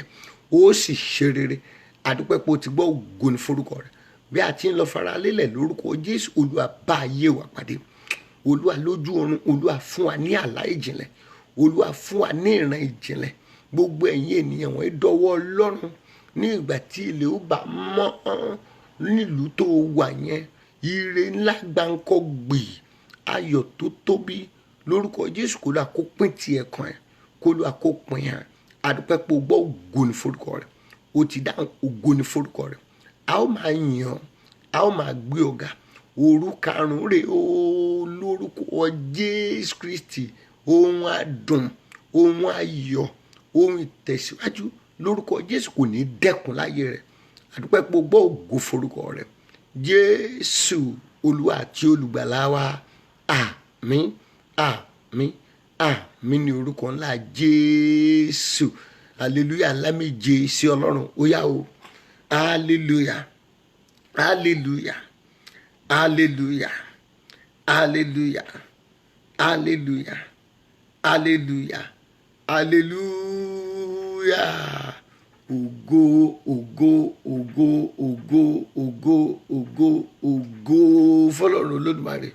Ó sì ṣe rere. Àdúpẹ́ pé o ti gbọ́, ògo ní forúkọ rẹ̀. Bí a ti ń lọ fara lélẹ̀ lórúkọ Jésù, Olúwa bá ayé wa pàdé. Olúwa lójú ọ̀run, Olúwa fún wa ní àlá ìjìnlẹ̀, Olúwa fún wa ní ìran ìjìnlẹ̀. Gbogbo ẹ̀yin ènìyàn wọ̀nyí dọwọ́ Ọlọ́run ní ìgbà tí ilẹ̀ ó bá mọ́ nílùú tó wà yẹn. Ire ńlá gbáǹkọ́ gbì, ayọ̀ tó tóbi lórúkọ Jésù kó lóa kó pín tiẹ̀ kan ẹ̀, kó lóa kó pín hàn. Àdúpẹ́ pé o gbọ́, ògo ní forúkọ rẹ̀. O ti dáhùn, ògo ní forúkọ rẹ̀. A ó máa yìn ọ́, a ó máa gbé ọ ga. Òru karùn-ún rè ó lórúkọ Jésù Kristi. Ohun adùn, ohun ayọ̀, ohun ìtẹ̀síwájú lórúkọ Jésù kò ní dẹ́kun láyé rẹ̀. Àdúpẹ́ pé o gbọ́, ògo forúkọ rẹ̀. Jésù Olúwa àti olùgbàlà wa. Àmín, àmín, àmín ní orúkọ ńlá Jésù. Hallelujah ńlá méje sí Ọlọ́run. Ó yá o. Hallelujah, hallelujah, hallelujah, hallelujah, hallelujah, hallelujah, hallelujah. Ògo, ògo, ògo, ògo, ògo, ògo, ògo fọ́lọ́run Olódùmarè.